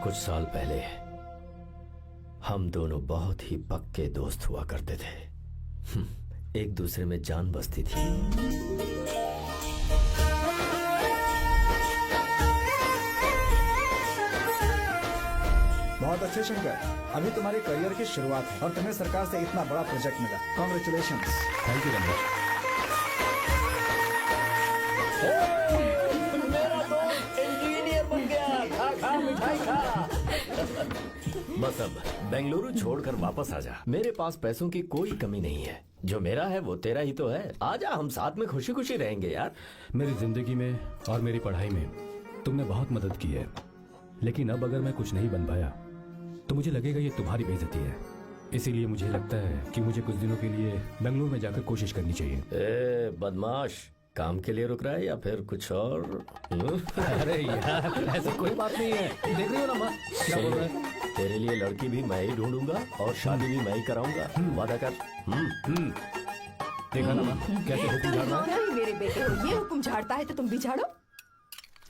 कुछ साल पहले हम दोनों बहुत ही पक्के दोस्त हुआ करते थे। एक दूसरे में जान बसती थी। बहुत अच्छे शंकर, अभी तुम्हारे करियर की शुरुआत है और तुम्हें सरकार से इतना बड़ा प्रोजेक्ट मिला। कॉन्ग्रेचुलेशंस। Thank you Ramesh. मेरा दोस्त इंजीनियर बन गया। खा खा मिठाई खा। बस अब बेंगलुरु छोड़कर वापस आ जा। मेरे पास पैसों की कोई कमी नहीं है। जो मेरा है वो तेरा ही तो है। आजा, हम साथ में खुशी खुशी रहेंगे यार। मेरी जिंदगी में और मेरी पढ़ाई में तुमने बहुत मदद की है, लेकिन अब अगर मैं कुछ नहीं बन पाया तो मुझे लगेगा ये तुम्हारी बेइज्जती है। इसीलिए मुझे लगता है कि मुझे कुछ दिनों के लिए बेंगलुरु में जाकर कोशिश करनी चाहिए। ए बदमाश, काम के लिए रुक रहा है या फिर कुछ और? अरे यार, ऐसी कोई बात नहीं है। देख रही हो ना माँ, क्या बोल रहा है? तेरे लिए लड़की भी मैं ही ढूंढूंगा और शादी भी मैं ही कराऊंगा। वादा कर। देखा ना माँ, कैसे हुक्म झाड़ रहा है? मेरे बेटे हो, ये हुक्म झाड़ता है तो तुम भी झाड़ो।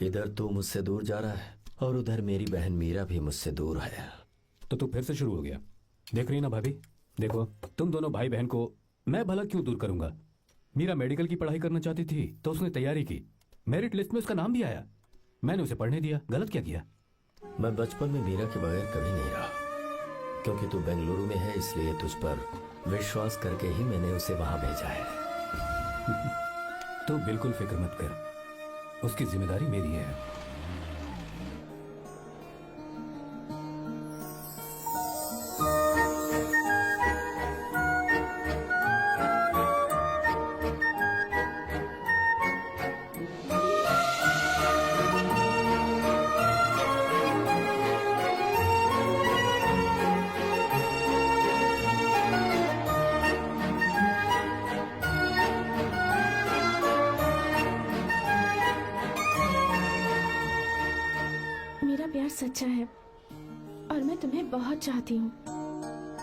इधर तू मुझसे दूर जा रहा है और उधर मेरी बहन मीरा भी मुझसे दूर है। तो तू फिर से शुरू हो गया। देख रही ना भाभी, देखो तुम दोनों भाई बहन को मैं भला क्यों दूर करूंगा। मीरा मेडिकल की पढ़ाई करना चाहती थी तो उसने तैयारी की, मेरिट लिस्ट में उसका नाम भी आया, मैंने उसे पढ़ने दिया। गलत क्या किया? मैं बचपन में मीरा के बगैर कभी नहीं रहा, क्योंकि तू बेंगलुरु में है इसलिए तुझ पर विश्वास करके ही मैंने उसे वहां भेजा है। तो बिल्कुल फिक्र मत कर, उसकी जिम्मेदारी मेरी है। मेरा प्यार सच्चा है और मैं तुम्हें बहुत चाहती हूँ,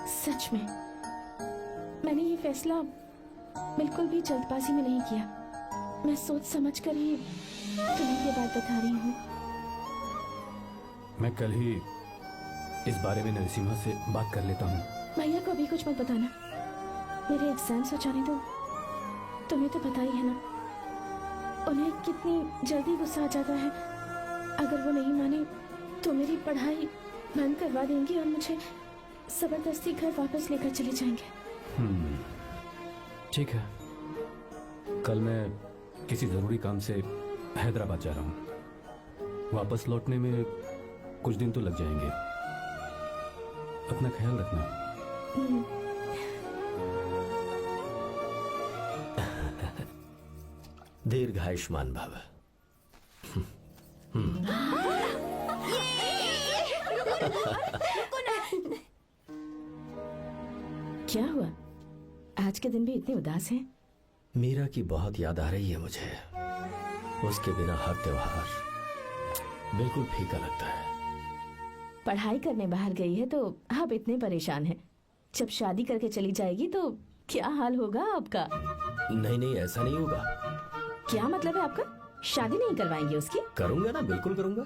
सच में। मैंने ये फैसला बिल्कुल भी जल्दबाजी में नहीं किया। मैं सोच समझ कर ही तुम्हें ये बात बता रही हूँ। मैं कल ही इस बारे में नरसिम्हा से बात कर लेता हूँ। भैया को अभी कुछ मत बताना, मेरे एग्जाम्स हो जाने दो। तुम्हें तो पता ही है ना उन्हें कितनी जल्दी गुस्सा आ जाता है। अगर वो नहीं माने तो मेरी पढ़ाई बंद करवा देंगे और मुझे जबरदस्ती घर वापस लेकर चले जाएंगे। ठीक है, कल मैं किसी जरूरी काम से हैदराबाद जा रहा हूँ। वापस लौटने में कुछ दिन तो लग जाएंगे। अपना ख्याल रखना। दीर्घायुष्मान भव। क्या हुआ? आज के दिन भी इतने उदास हैं? मीरा की बहुत याद आ रही है मुझे। उसके बिना हर त्योहार बिल्कुल फीका लगता है। पढ़ाई करने बाहर गई है तो आप इतने परेशान हैं। जब शादी करके चली जाएगी तो क्या हाल होगा आपका? नहीं नहीं, ऐसा नहीं होगा। क्या मतलब है आपका? शादी नहीं करवाएंगे उसकी? करूंगा ना, बिल्कुल करूंगा,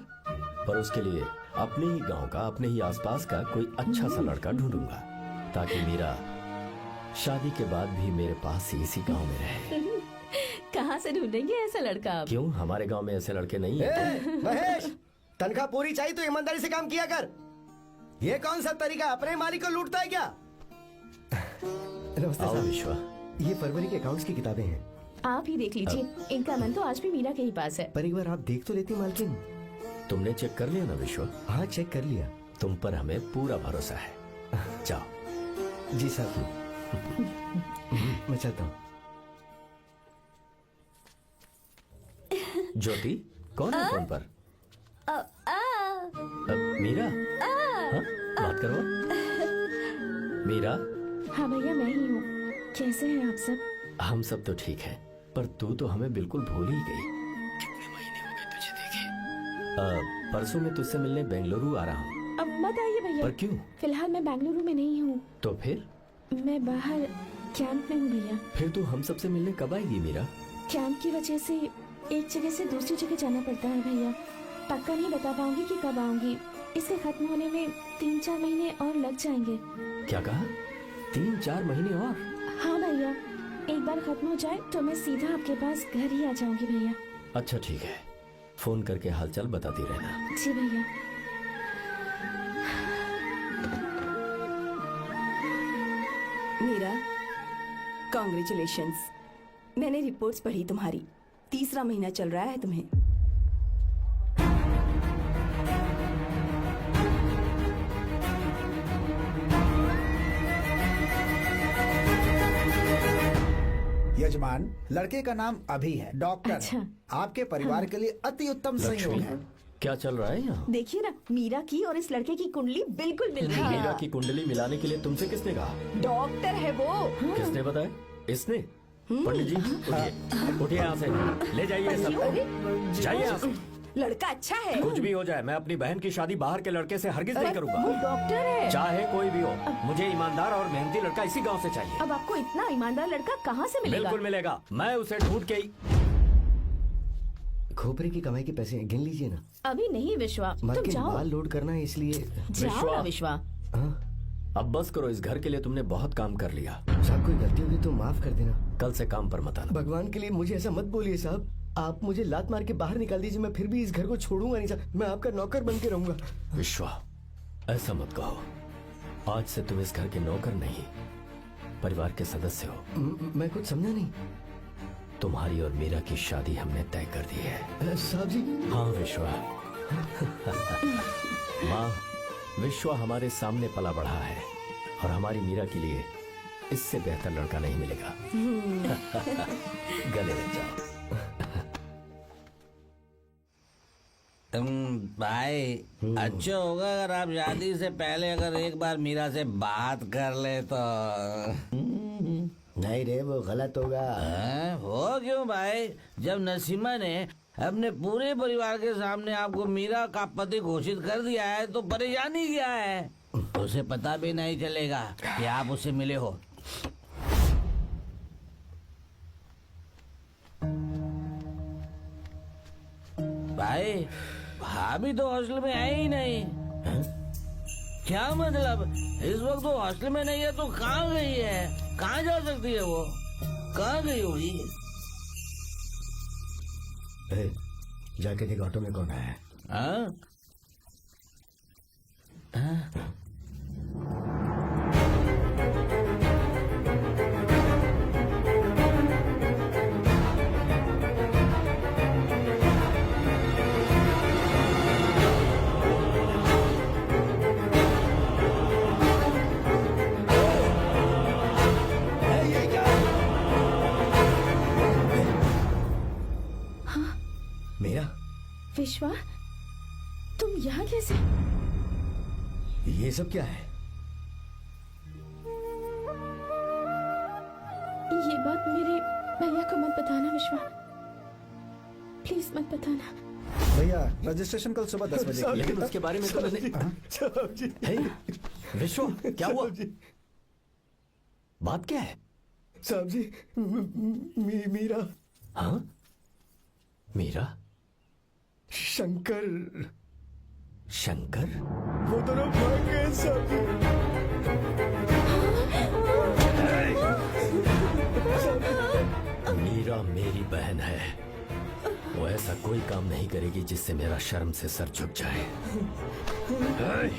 पर उसके लिए अपने ही गांव का, अपने ही आसपास का कोई अच्छा सा लड़का ढूंढूंगा ताकि मीरा शादी के बाद भी मेरे पास ही इसी गांव में रहे। कहाँ से ढूंढेंगे ऐसा लड़का आप? क्यों, हमारे गांव में ऐसे लड़के नहीं हैं? महेश, तनख्वाह पूरी चाहिए तो ईमानदारी से काम किया कर। ये कौन सा तरीका, अपने मालिक को लूटता है क्या? नमस्ते आओ साहब, विश्वा। ये फरवरी के अकाउंट्स की किताबें हैं, आप ही देख लीजिए। इनका मन तो आज भी मीरा के ही पास है। पर एक बार आप देख तो लेती मालकिन। तुमने चेक कर लिया ना विश्वा? हाँ, चेक कर लिया। तुम पर हमें पूरा भरोसा है। जाओ। जी साहब। मैं चलता हूँ। ज्योति, कौन है फोन पर? मीरा? हाँ, बात करो। मीरा? हाँ भैया, मैं ही हूँ। कैसे हैं आप सब? हम सब तो ठीक हैं, पर तू तो हमें बिल्कुल भूल ही गई। कितने महीने हो गए तुझे देखे। परसों मैं तुझसे मिलने बेंगलुरु आ रहा हूँ। अब मत आइए भैया। पर क्यों? फिलहाल मैं बेंगलुरु में नहीं हूँ। तो फिर मैं बाहर कैंप में हूँ भैया। फिर तू हम सबसे मिलने कब आएगी मीरा? कैंप की वजह से एक जगह से दूसरी जगह जाना पड़ता है भैया। पक्का नहीं बता पाऊंगी कि कब आऊंगी। इसके खत्म होने में 3-4 महीने और लग जाएंगे। क्या कहा? 3-4 महीने और? हाँ भैया, एक बार खत्म हो जाए तो मैं सीधा आपके पास घर ही आ जाऊंगी भैया। अच्छा ठीक है, फोन करके हालचाल बताती रहना। जी भैया। मीरा, कॉन्ग्रेचुलेशंस। मैंने रिपोर्ट्स पढ़ी तुम्हारी। 3रा महीना चल रहा है तुम्हें। यजमान, लड़के का नाम अभी है, डॉक्टर। अच्छा। आपके परिवार के लिए अति उत्तम संयोग लक्ष्मी, है। क्या चल रहा है यहाँ? देखिए ना, मीरा की और इस लड़के की कुंडली बिल्कुल मिल रही मीरा है। की कुंडली मिलाने के लिए तुमसे किसने कहा? डॉक्टर है वो। किसने बताया? इसने? पंडित जी उठिए, उठिए यहाँ से, ले जाइए सब, जाइए यहाँ से। लड़का अच्छा है। कुछ भी हो जाए, मैं अपनी बहन की शादी बाहर के लड़के से हरगिज नहीं वो करूंगा। डॉक्टर है। चाहे कोई भी हो, मुझे ईमानदार और मेहनती लड़का इसी गांव से चाहिए। अब आपको इतना ईमानदार लड़का कहाँ से मिलेगा? बिल्कुल मिलेगा, मैं उसे ढूंढ के ही। खोपरे की कमाई के पैसे गिन लीजिए ना। अभी नहीं विश्वा, तुम मार्केट जाओ। माल लोड करना है इसलिए। जाओ ना विश्वा। हाँ? अब बस करो, इस घर के लिए तुमने बहुत काम कर लिया। साहब कोई गलती होगी तो माफ कर देना। कल से काम पर मत आना। भगवान के लिए मुझे ऐसा मत बोलिए साहब। आप मुझे लात मार के बाहर निकाल दीजिए, मैं फिर भी इस घर को छोड़ूंगा नहीं साहब। मैं आपका नौकर बन के रहूंगा। विश्वा, ऐसा मत कहो। आज से तुम इस घर के नौकर नहीं, परिवार के सदस्य हो। मैं कुछ समझा नहीं। तुम्हारी और मीरा की शादी हमने तय कर दी है। साहब जी। हाँ विश्वा। माँ, विश्वा हमारे सामने पला बढ़ा है और हमारी मीरा के लिए इससे बेहतर लड़का नहीं मिलेगा। गले लग जाओ। भाई अच्छा होगा अगर आप शादी से पहले अगर एक बार मीरा से बात कर ले तो। नहीं रे, वो गलत होगा। हो क्यों भाई? जब नसीमा ने अपने पूरे परिवार के सामने आपको मीरा का पति घोषित कर दिया है तो परेशानी क्या है? उसे पता भी नहीं चलेगा कि आप उससे मिले हो। भाई भाभी तो हॉस्टल में है ही नहीं। क्या मतलब? इस वक्त वो हॉस्टल में नहीं है तो कहाँ गई है? कहाँ जा सकती है वो? कहाँ गई होगी? जाके देख ऑटो में कौन है। हाँ? मेरा विश्वा, तुम यहाँ कैसे? ये सब क्या है? ये बात मेरे भैया को मत बताना विश्वा, प्लीज मत बताना। भैया, रजिस्ट्रेशन कल सुबह 10 बजे की है। लेकिन उसके बारे में तो मैंने। साहब जी। हे, विश्वा क्या हुआ? बात क्या है? साहब जी, मीरा। हाँ? मीरा? शंकर। शंकर? वो दोनों भाग गए साहब जी। मीरा मेरी बहन है, वो ऐसा कोई काम नहीं करेगी जिससे मेरा शर्म से सर झुक जाए।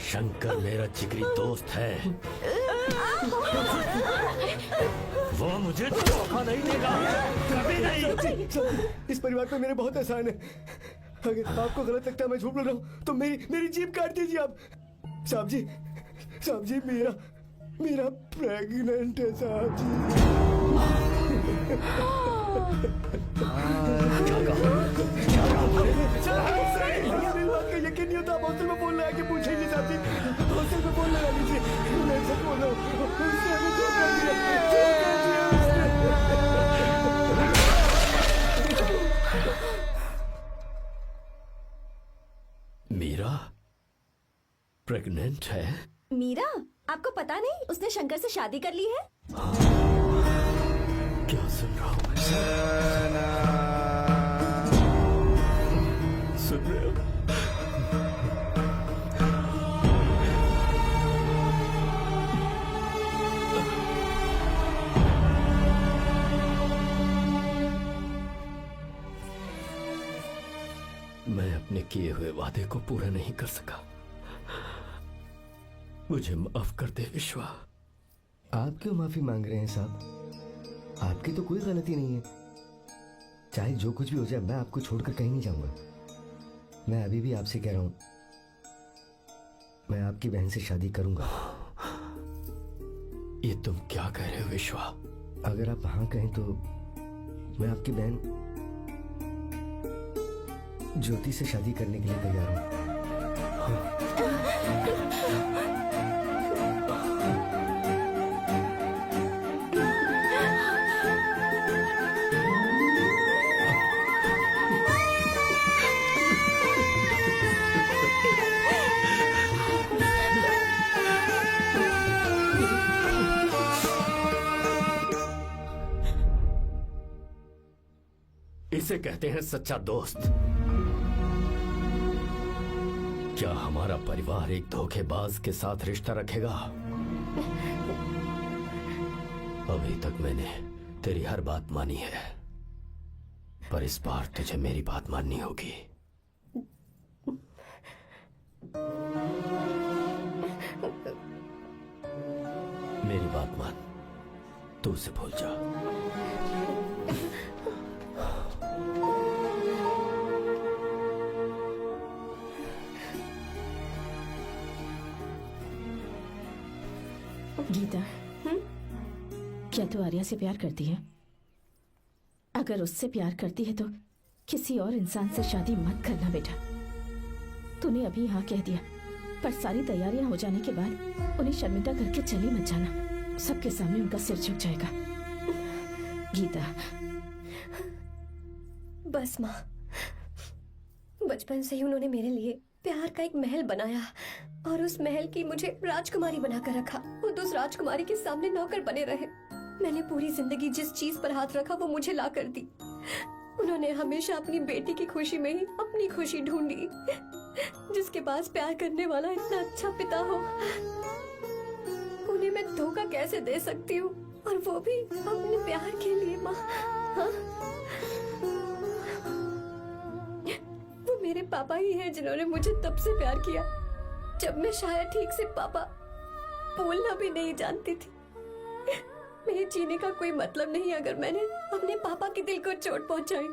शंकर मेरा जिगरी दोस्त है, वो मुझे धोखा नहीं देगा, कभी नहीं। इस परिवार पे मेरे बहुत एहसान है। अगर आपको गलत लगता है मैं झूठ बोल रहा हूँ तो मेरी जीभ काट दीजिए आप। साहब जी, मेरा प्रेग्नेंट है साहब जी। मेरी बात का यकीन नहीं होता, आप हॉस्टल में फोन लगा के पूछेंगे साहब जी। हॉस्टल में फोन लगा लीजिए, मैं सच बोल रहा हूँ। उसने हमें धोखा दिया। मीरा प्रेग्नेंट है? मीरा, आपको पता नहीं उसने शंकर से शादी कर ली है? क्या सुन रहा हूँ मैं? सुन रहे हो? मैं अपने किए हुए वादे को पूरा नहीं कर सका। मुझे माफ कर दे विश्वा। आप क्यों माफी मांग रहे हैं साहब? आपकी तो कोई गलती नहीं है। चाहे जो कुछ भी हो जाए, मैं आपको छोड़कर कहीं नहीं जाऊंगा। मैं अभी भी आपसे कह रहा हूं, मैं आपकी बहन से शादी करूंगा। ये तुम क्या कह रहे हो विश्वा? अगर आप हाँ कहें तो मैं आपकी बहन ज्योति से शादी करने के लिए तैयार हूं। इसे कहते हैं सच्चा दोस्त। क्या हमारा परिवार एक धोखेबाज के साथ रिश्ता रखेगा? अभी तक मैंने तेरी हर बात मानी है, पर इस बार तुझे मेरी बात माननी होगी। मेरी बात मान, तू उसे भूल जा। गीता, क्या तू आर्या से प्यार करती है? अगर उससे प्यार करती है तो किसी और इंसान से शादी मत करना बेटा। तूने अभी हाँ कह दिया, पर सारी तैयारियां हो जाने के बाद उन्हें शर्मिंदा करके चली मत जाना। सबके सामने उनका सिर झुक जाएगा। गीता, बस माँ, बचपन से ही उन्होंने मेरे लिए प्यार का एक महल बनाया और उस महल की मुझे राजकुमारी बनाकर रखा। वो उस राजकुमारी के सामने नौकर बने रहे। मैंने पूरी जिंदगी जिस चीज पर हाथ रखा वो मुझे ला कर दी। उन्होंने हमेशा अपनी बेटी की खुशी में ही अपनी खुशी ढूंढी। जिसके पास प्यार करने वाला इतना अच्छा पिता हो, उन्हें मैं धोखा कैसे दे सकती हूँ? और वो भी अपने प्यार के लिए माँ। हाँ? वो मेरे पापा ही हैं जिन्होंने मुझे तब से प्यार किया जब मैं शायद ठीक से पापा बोलना भी नहीं जानती थी। मेरे जीने का कोई मतलब नहीं अगर मैंने अपने पापा के दिल को चोट पहुंचाई।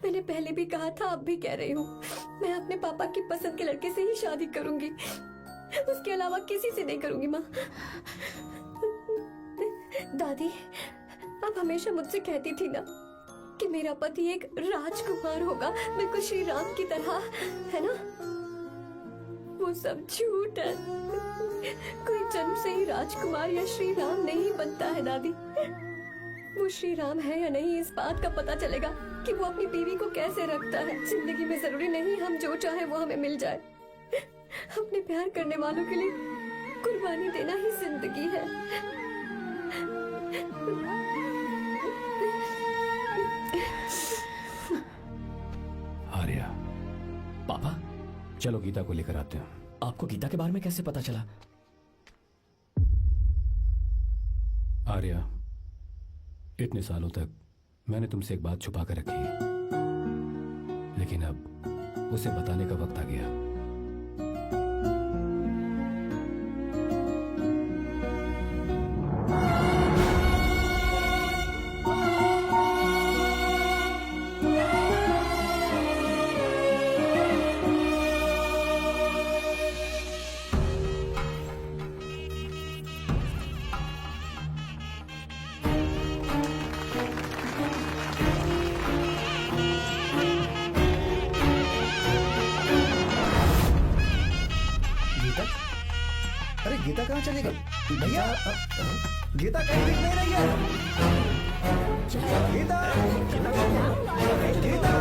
मैंने पहले भी कहा था, अब भी कह रही हूँ, मैं अपने पापा की पसंद के लड़के से ही शादी करूंगी। उसके अलावा किसी से नहीं करूंगी माँ। दादी, आप हमेशा मुझसे कहती थी ना कि मेरा पति एक राजकुमार होगा, बिल्कुल श्री राम की तरह, है ना? वो सब झूठ है। कोई जन्म से ही राजकुमार या श्री राम नहीं बनता है दादी। वो श्री राम है या नहीं, इस बात का पता चलेगा कि वो अपनी बीवी को कैसे रखता है। जिंदगी में जरूरी नहीं हम जो चाहे वो हमें मिल जाए। अपने प्यार करने वालों के लिए कुर्बानी देना ही जिंदगी है। आर्या, पापा, चलो गीता को लेकर आते हैं। आपको गीता के बारे में कैसे पता चला? आर्या, इतने सालों तक मैंने तुमसे एक बात छुपा कर रखी है, लेकिन अब उसे बताने का वक्त आ गया। अरे गीता कहाँ चली गई? भैया, गीता कहीं दिख नहीं रही है। गीता, गीता, गीता,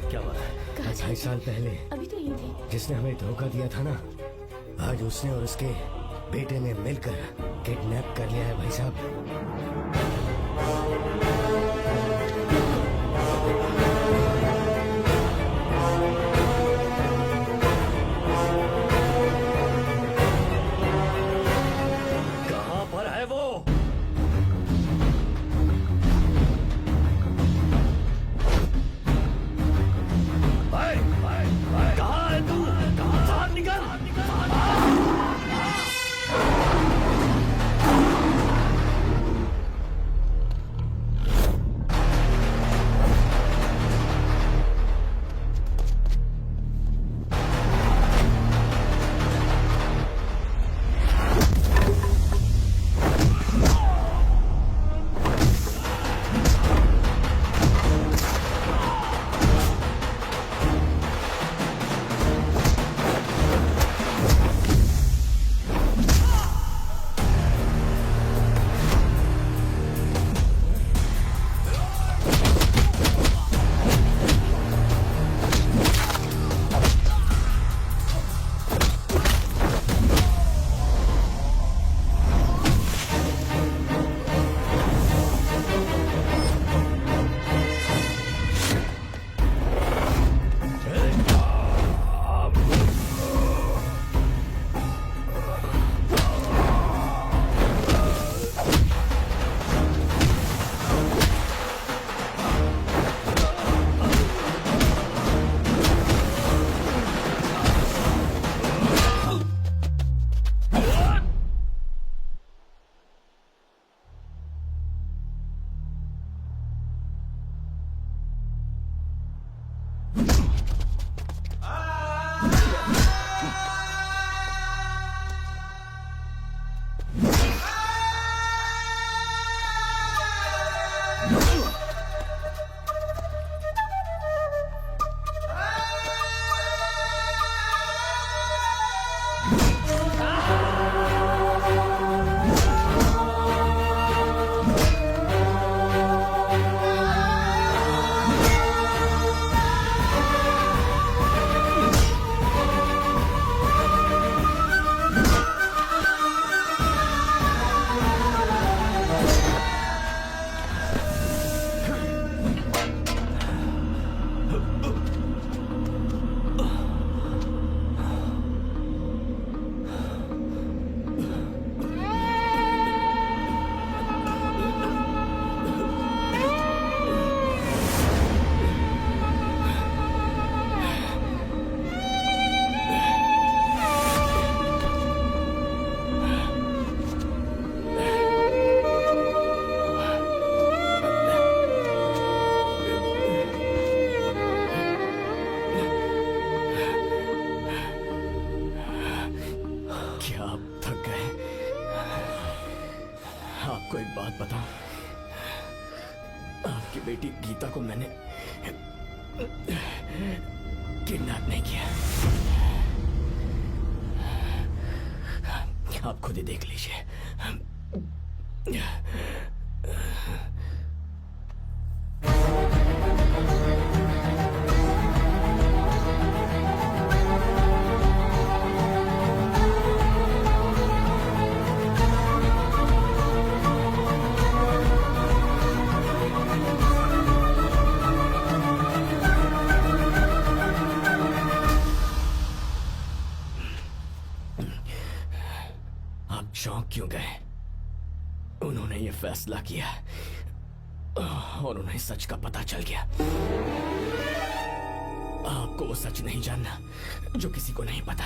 क्या बात है? 2.5 साल पहले अभी तो यही थी। जिसने हमें धोखा दिया था ना, आज उसने और उसके बेटे ने मिलकर किडनैप कर लिया है भाई साहब। कहाँ पर है वो? कहाँ है तू? बाहर निकल! आपको एक बात बताऊं, आपकी बेटी गीता को मैंने किडनैप नहीं किया। आप खुद ही देख लीजिए। चौंक क्यों गए? उन्होंने ये फैसला किया और उन्हें सच का पता चल गया। आपको वो सच नहीं जानना जो किसी को नहीं पता।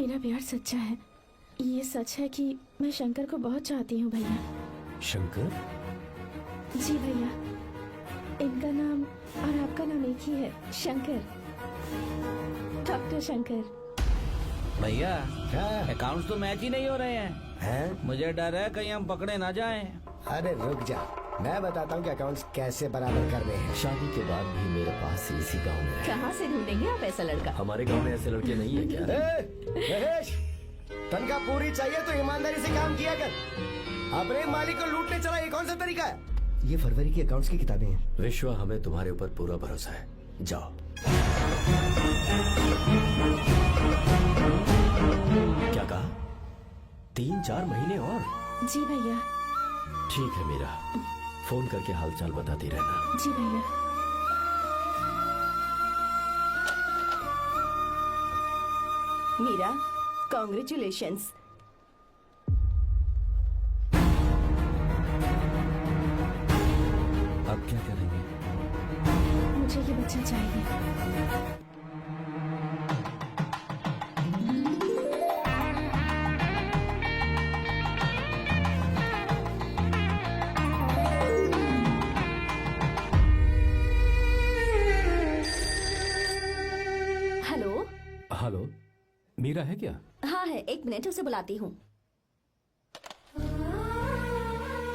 मेरा प्यार सच्चा है। ये सच है कि मैं शंकर को बहुत चाहती हूँ भैया। शंकर? जी भैया, इनका नाम और आपका नाम एक ही है, शंकर, डॉक्टर शंकर। भैया अकाउंट्स तो मैच ही नहीं हो रहे हैं। मुझे डर है कहीं हम पकड़े ना जाएं। अरे रुक जा, मैं बताता हूँ कि अकाउंट्स कैसे बराबर करने हैं। शादी के बाद भी मेरे पास इसी गांव में है। कहाँ से ढूंढेंगे आप ऐसा लड़का? हमारे गांव में ऐसे लड़के नहीं है क्या? महेश, तनख्वाह पूरी चाहिए तो ईमानदारी से काम किया कर। अपने मालिक को लूटने चला, ये कौन सा तरीका है? ये फरवरी की अकाउंट्स की किताबें हैं। विश्वा, हमें तुम्हारे ऊपर पूरा भरोसा है। जाओ। क्या कहा? 3-4 महीने और? जी भैया। ठीक है मीरा, फोन करके हालचाल बताती रहना। जी भैया। मीरा, कॉन्ग्रेचुलेशंस। अब क्या करेंगे? मुझे ये बच्चा चाहिए। हेलो। हेलो, मीरा है क्या? हाँ है, 1 मिनट, उसे बुलाती हूँ।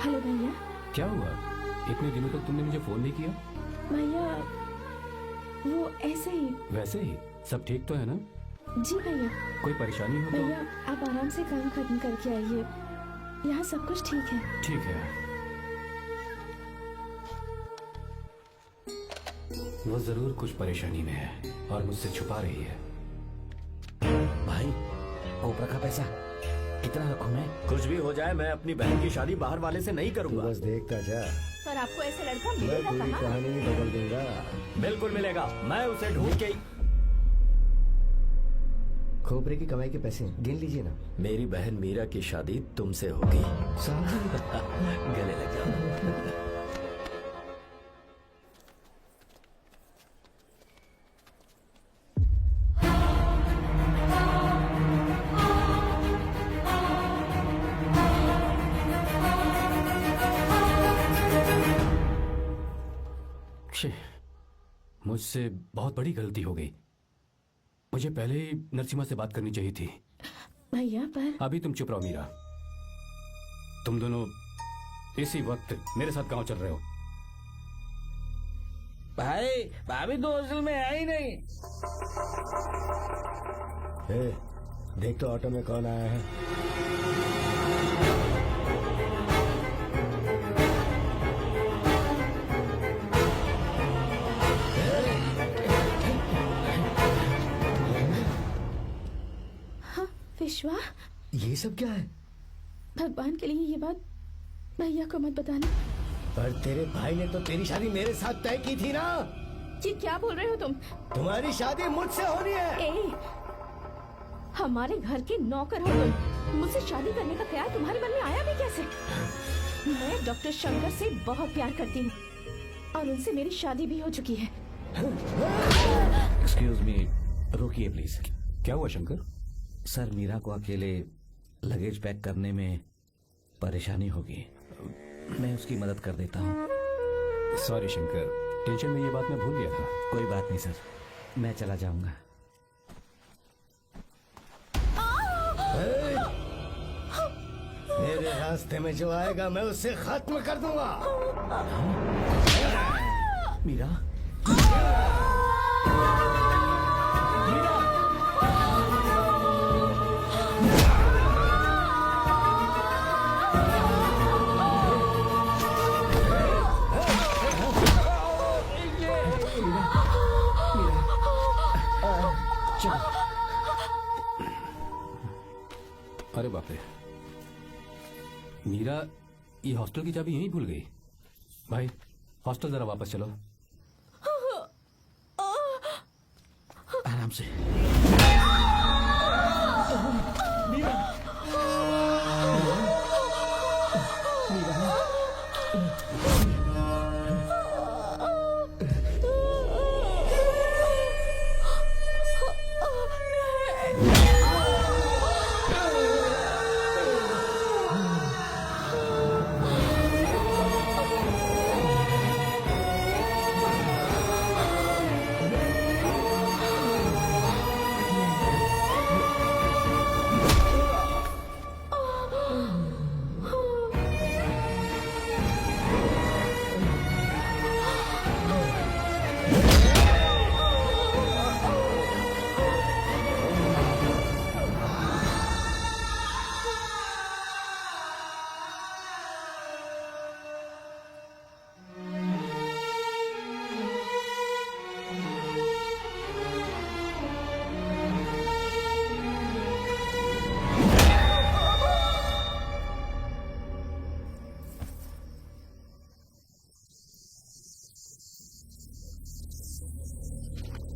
हेलो भैया। क्या हुआ? इतने दिनों तक तुमने मुझे फोन नहीं किया? भैया वो ऐसे ही। वैसे ही सब ठीक तो है ना? जी भैया। कोई परेशानी हो भैया आप आराम से काम खत्म करके आइए, यहाँ सब कुछ ठीक है। तो? ठीक है। वो जरूर कुछ परेशानी में है और मुझसे छुपा रही है। भाई, ओपरा का पैसा कितना रखूं मैं? कुछ भी हो जाए, मैं अपनी बहन की शादी बाहर वाले से नहीं तू करूंगा। बस देखता जा, पर आपको ऐसा लड़का मैं मिलेगा पूरी कहाँ? कहानी बदल दूंगा। बिल्कुल मिलेगा, मैं उसे ढूंढ के। खोपरे की कमाई के पैसे गिन लीजिए ना। मेरी बहन मीरा की शादी तुमसे होगी। साहब गले लग जाओ। छी, मुझसे बहुत बड़ी गलती हो गई। मुझे पहले ही नरसिम्हा से बात करनी चाहिए थी। भैया पर अभी तुम चुप रहो मीरा। तुम दोनों इसी वक्त मेरे साथ गांव चल रहे हो। भाई, भाभी तो हॉस्टल में है ही नहीं। ए, देख तो ऑटो में कौन आया है। विश्वा, ये सब क्या है? भगवान के लिए ये बात भैया को मत बताना। पर तेरे भाई ने तो तेरी शादी मेरे साथ तय की थी ना। जी क्या बोल रहे हो तुम? तुम्हारी शादी मुझसे होनी है। ए, हमारे घर के नौकर हो तुम। मुझसे शादी करने का ख्याल तुम्हारे मन में आया भी कैसे? मैं डॉक्टर शंकर से बहुत प्यार करती हूँ और उनसे मेरी शादी भी हो चुकी है। एक्सक्यूज मी, रुकिए प्लीज। क्या हुआ शंकर? सर, मीरा को अकेले लगेज पैक करने में परेशानी होगी। मैं उसकी मदद कर देता हूँ। सॉरी शंकर, टेंशन में ये बात मैं भूल गया था। कोई बात नहीं सर, मैं चला जाऊंगा। मेरे रास्ते में जो आएगा मैं उससे खत्म कर दूंगा। मीरा, अरे बाप रे, मीरा ये हॉस्टल की चाबी यहीं भूल गई। भाई हॉस्टल जरा वापस चलो। आराम से।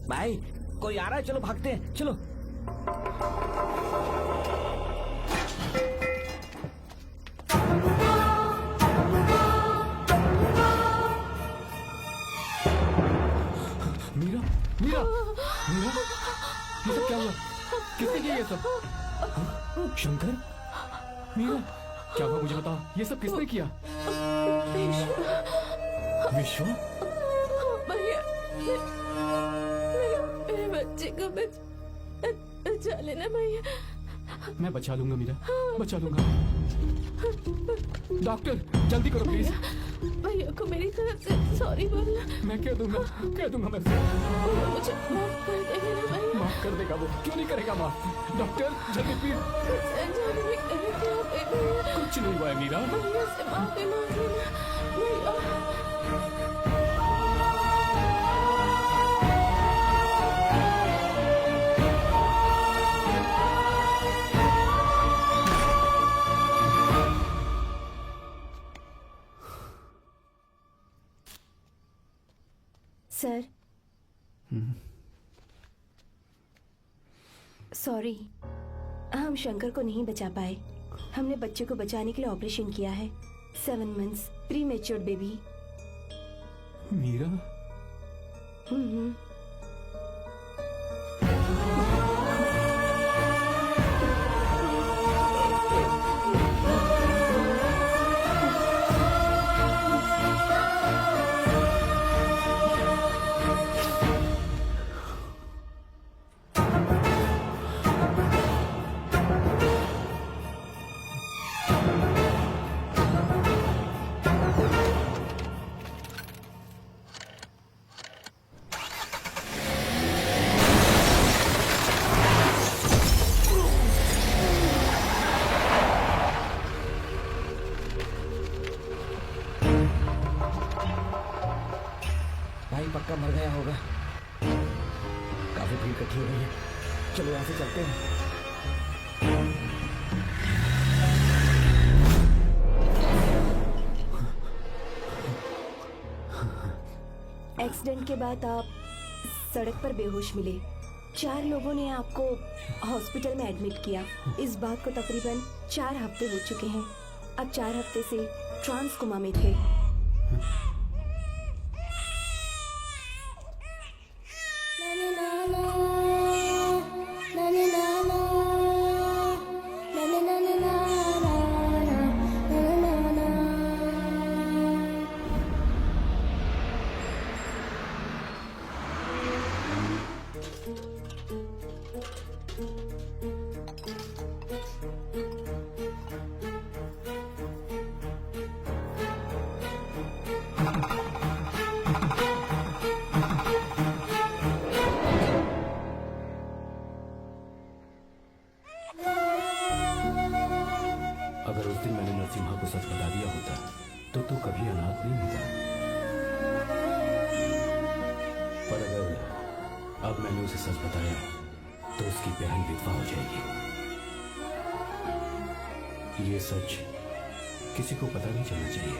भाई कोई आ रहा है, चलो भागते हैं, चलो। मीरा मीरा मीरा, ये सब क्या हुआ? किसने किया ये सब? शंकर, मीरा, क्या हुआ मुझे बताओ, ये सब किसने किया? विश्व, भैया, मेरे बच्चे को बचा लेना भैया। मैं बचा लूंगा मीरा, बचा लूंगा। डॉक्टर जल्दी करो प्लीज। भैया को मेरी तरफ से सॉरी बोलना। मैं कह दूंगा मैं। मुझे माफ कर देगा ना भैया। माफ कर देगा वो, क्यों नहीं करेगा माफ? डॉक्टर जल्दी प्लीज। कुछ नहीं हुआ है मीरा। भैया से माफी मांग लेना भैया। सर, सॉरी, हम शंकर को नहीं बचा पाए। हमने बच्चे को बचाने के लिए ऑपरेशन किया है। 7 months pre matured baby. Meera, भाई पक्का मर गया होगा। काफी भीड़ इकट्ठी हो गई है, चलो यहाँ से चलते हैं। एक्सीडेंट के बाद आप सड़क पर बेहोश मिले। 4 लोगों ने आपको हॉस्पिटल में एडमिट किया। इस बात को तकरीबन 4 हफ्ते हो चुके हैं। अब 4 हफ्ते से ट्रांस कोमा में थे। अगर उस दिन मैंने नरसिम्हा को सच बता दिया होता तो तू कभी अनाथ नहीं होता। पर अगर अब मैंने उसे सच बताया तो उसकी बहन विधवा हो जाएगी। ये सच किसी को पता नहीं चलना चाहिए।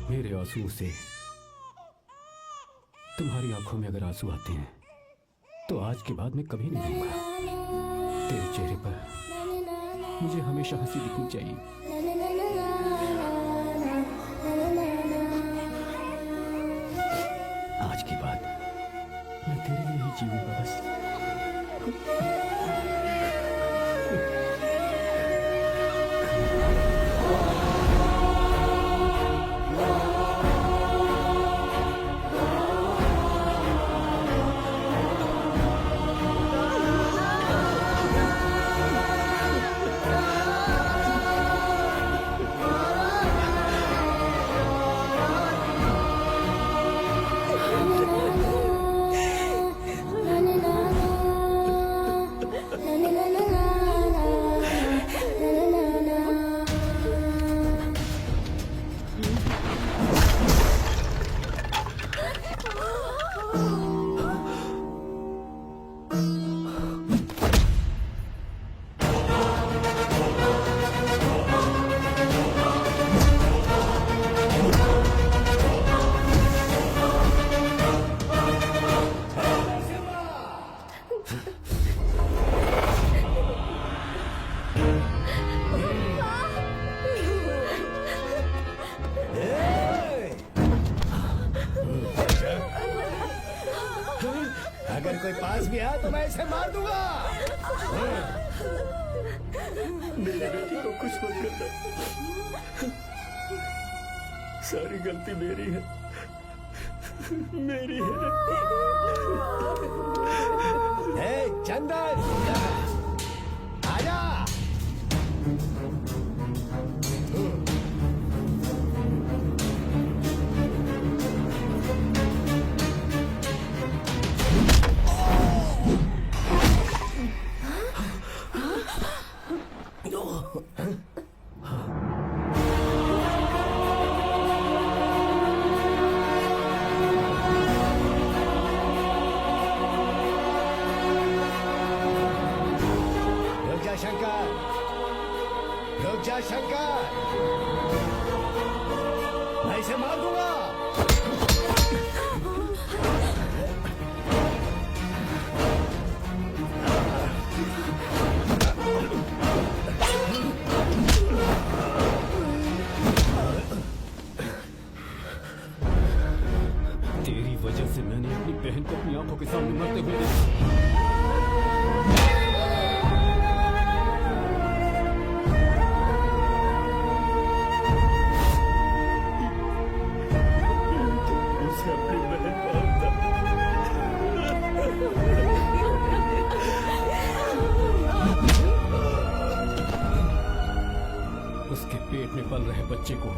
मेरे आंसुओं से तुम्हारी आंखों में अगर आंसू आते हैं तो आज के बाद मैं कभी नहीं रहूंगा। तेरे चेहरे पर मुझे हमेशा हंसी दिखनी चाहिए। आज के बाद मैं तेरे लिए ही जीऊंगा बस। फंस गया तो मैं इसे मार दूंगा। मेरी बेटी को कुछ मत करना, सारी गलती मेरी है, मेरी है। चंदन आजा। शंकर, रुक जा शंकर, मैं इसे मार दूंगा। तेरी वजह से मैंने अपनी बहन को अपनी आंखों के सामने मरते हुए देखा। उसके पेट में पल रहे बच्चे को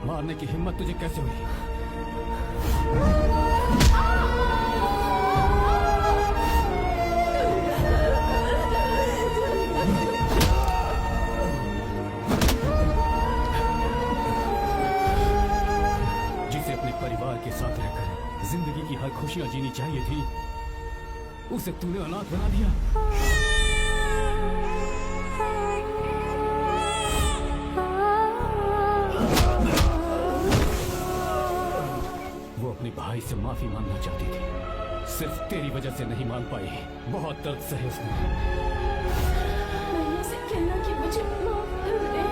मारने की हिम्मत तुझे कैसे हुई? जिसे अपने परिवार के साथ रहकर जिंदगी की हर खुशियां जीनी चाहिए थी, उसे तूने अनाथ बना दिया। अपने भाई से माफी मांगना चाहती थी, सिर्फ तेरी वजह से नहीं मांग पाई। बहुत दर्द सहे उसने। मैंने उसे कहना कि मुझे माफ कर दे।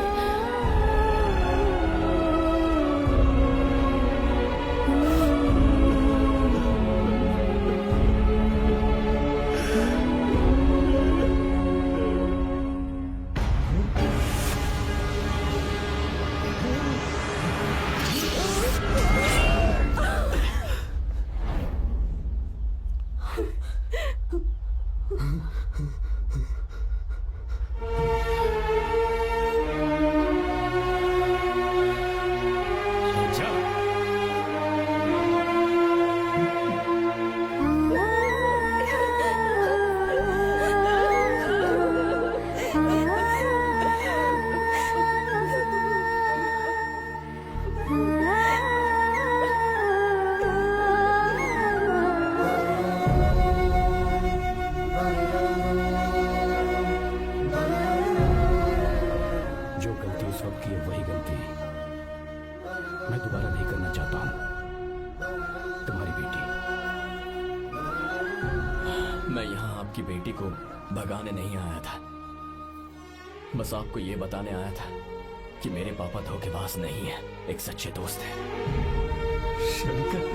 आपकी बेटी को भगाने नहीं आया था, बस आपको ये बताने आया था कि मेरे पापा धोखेबाज नहीं है, एक सच्चे दोस्त है। शंकर,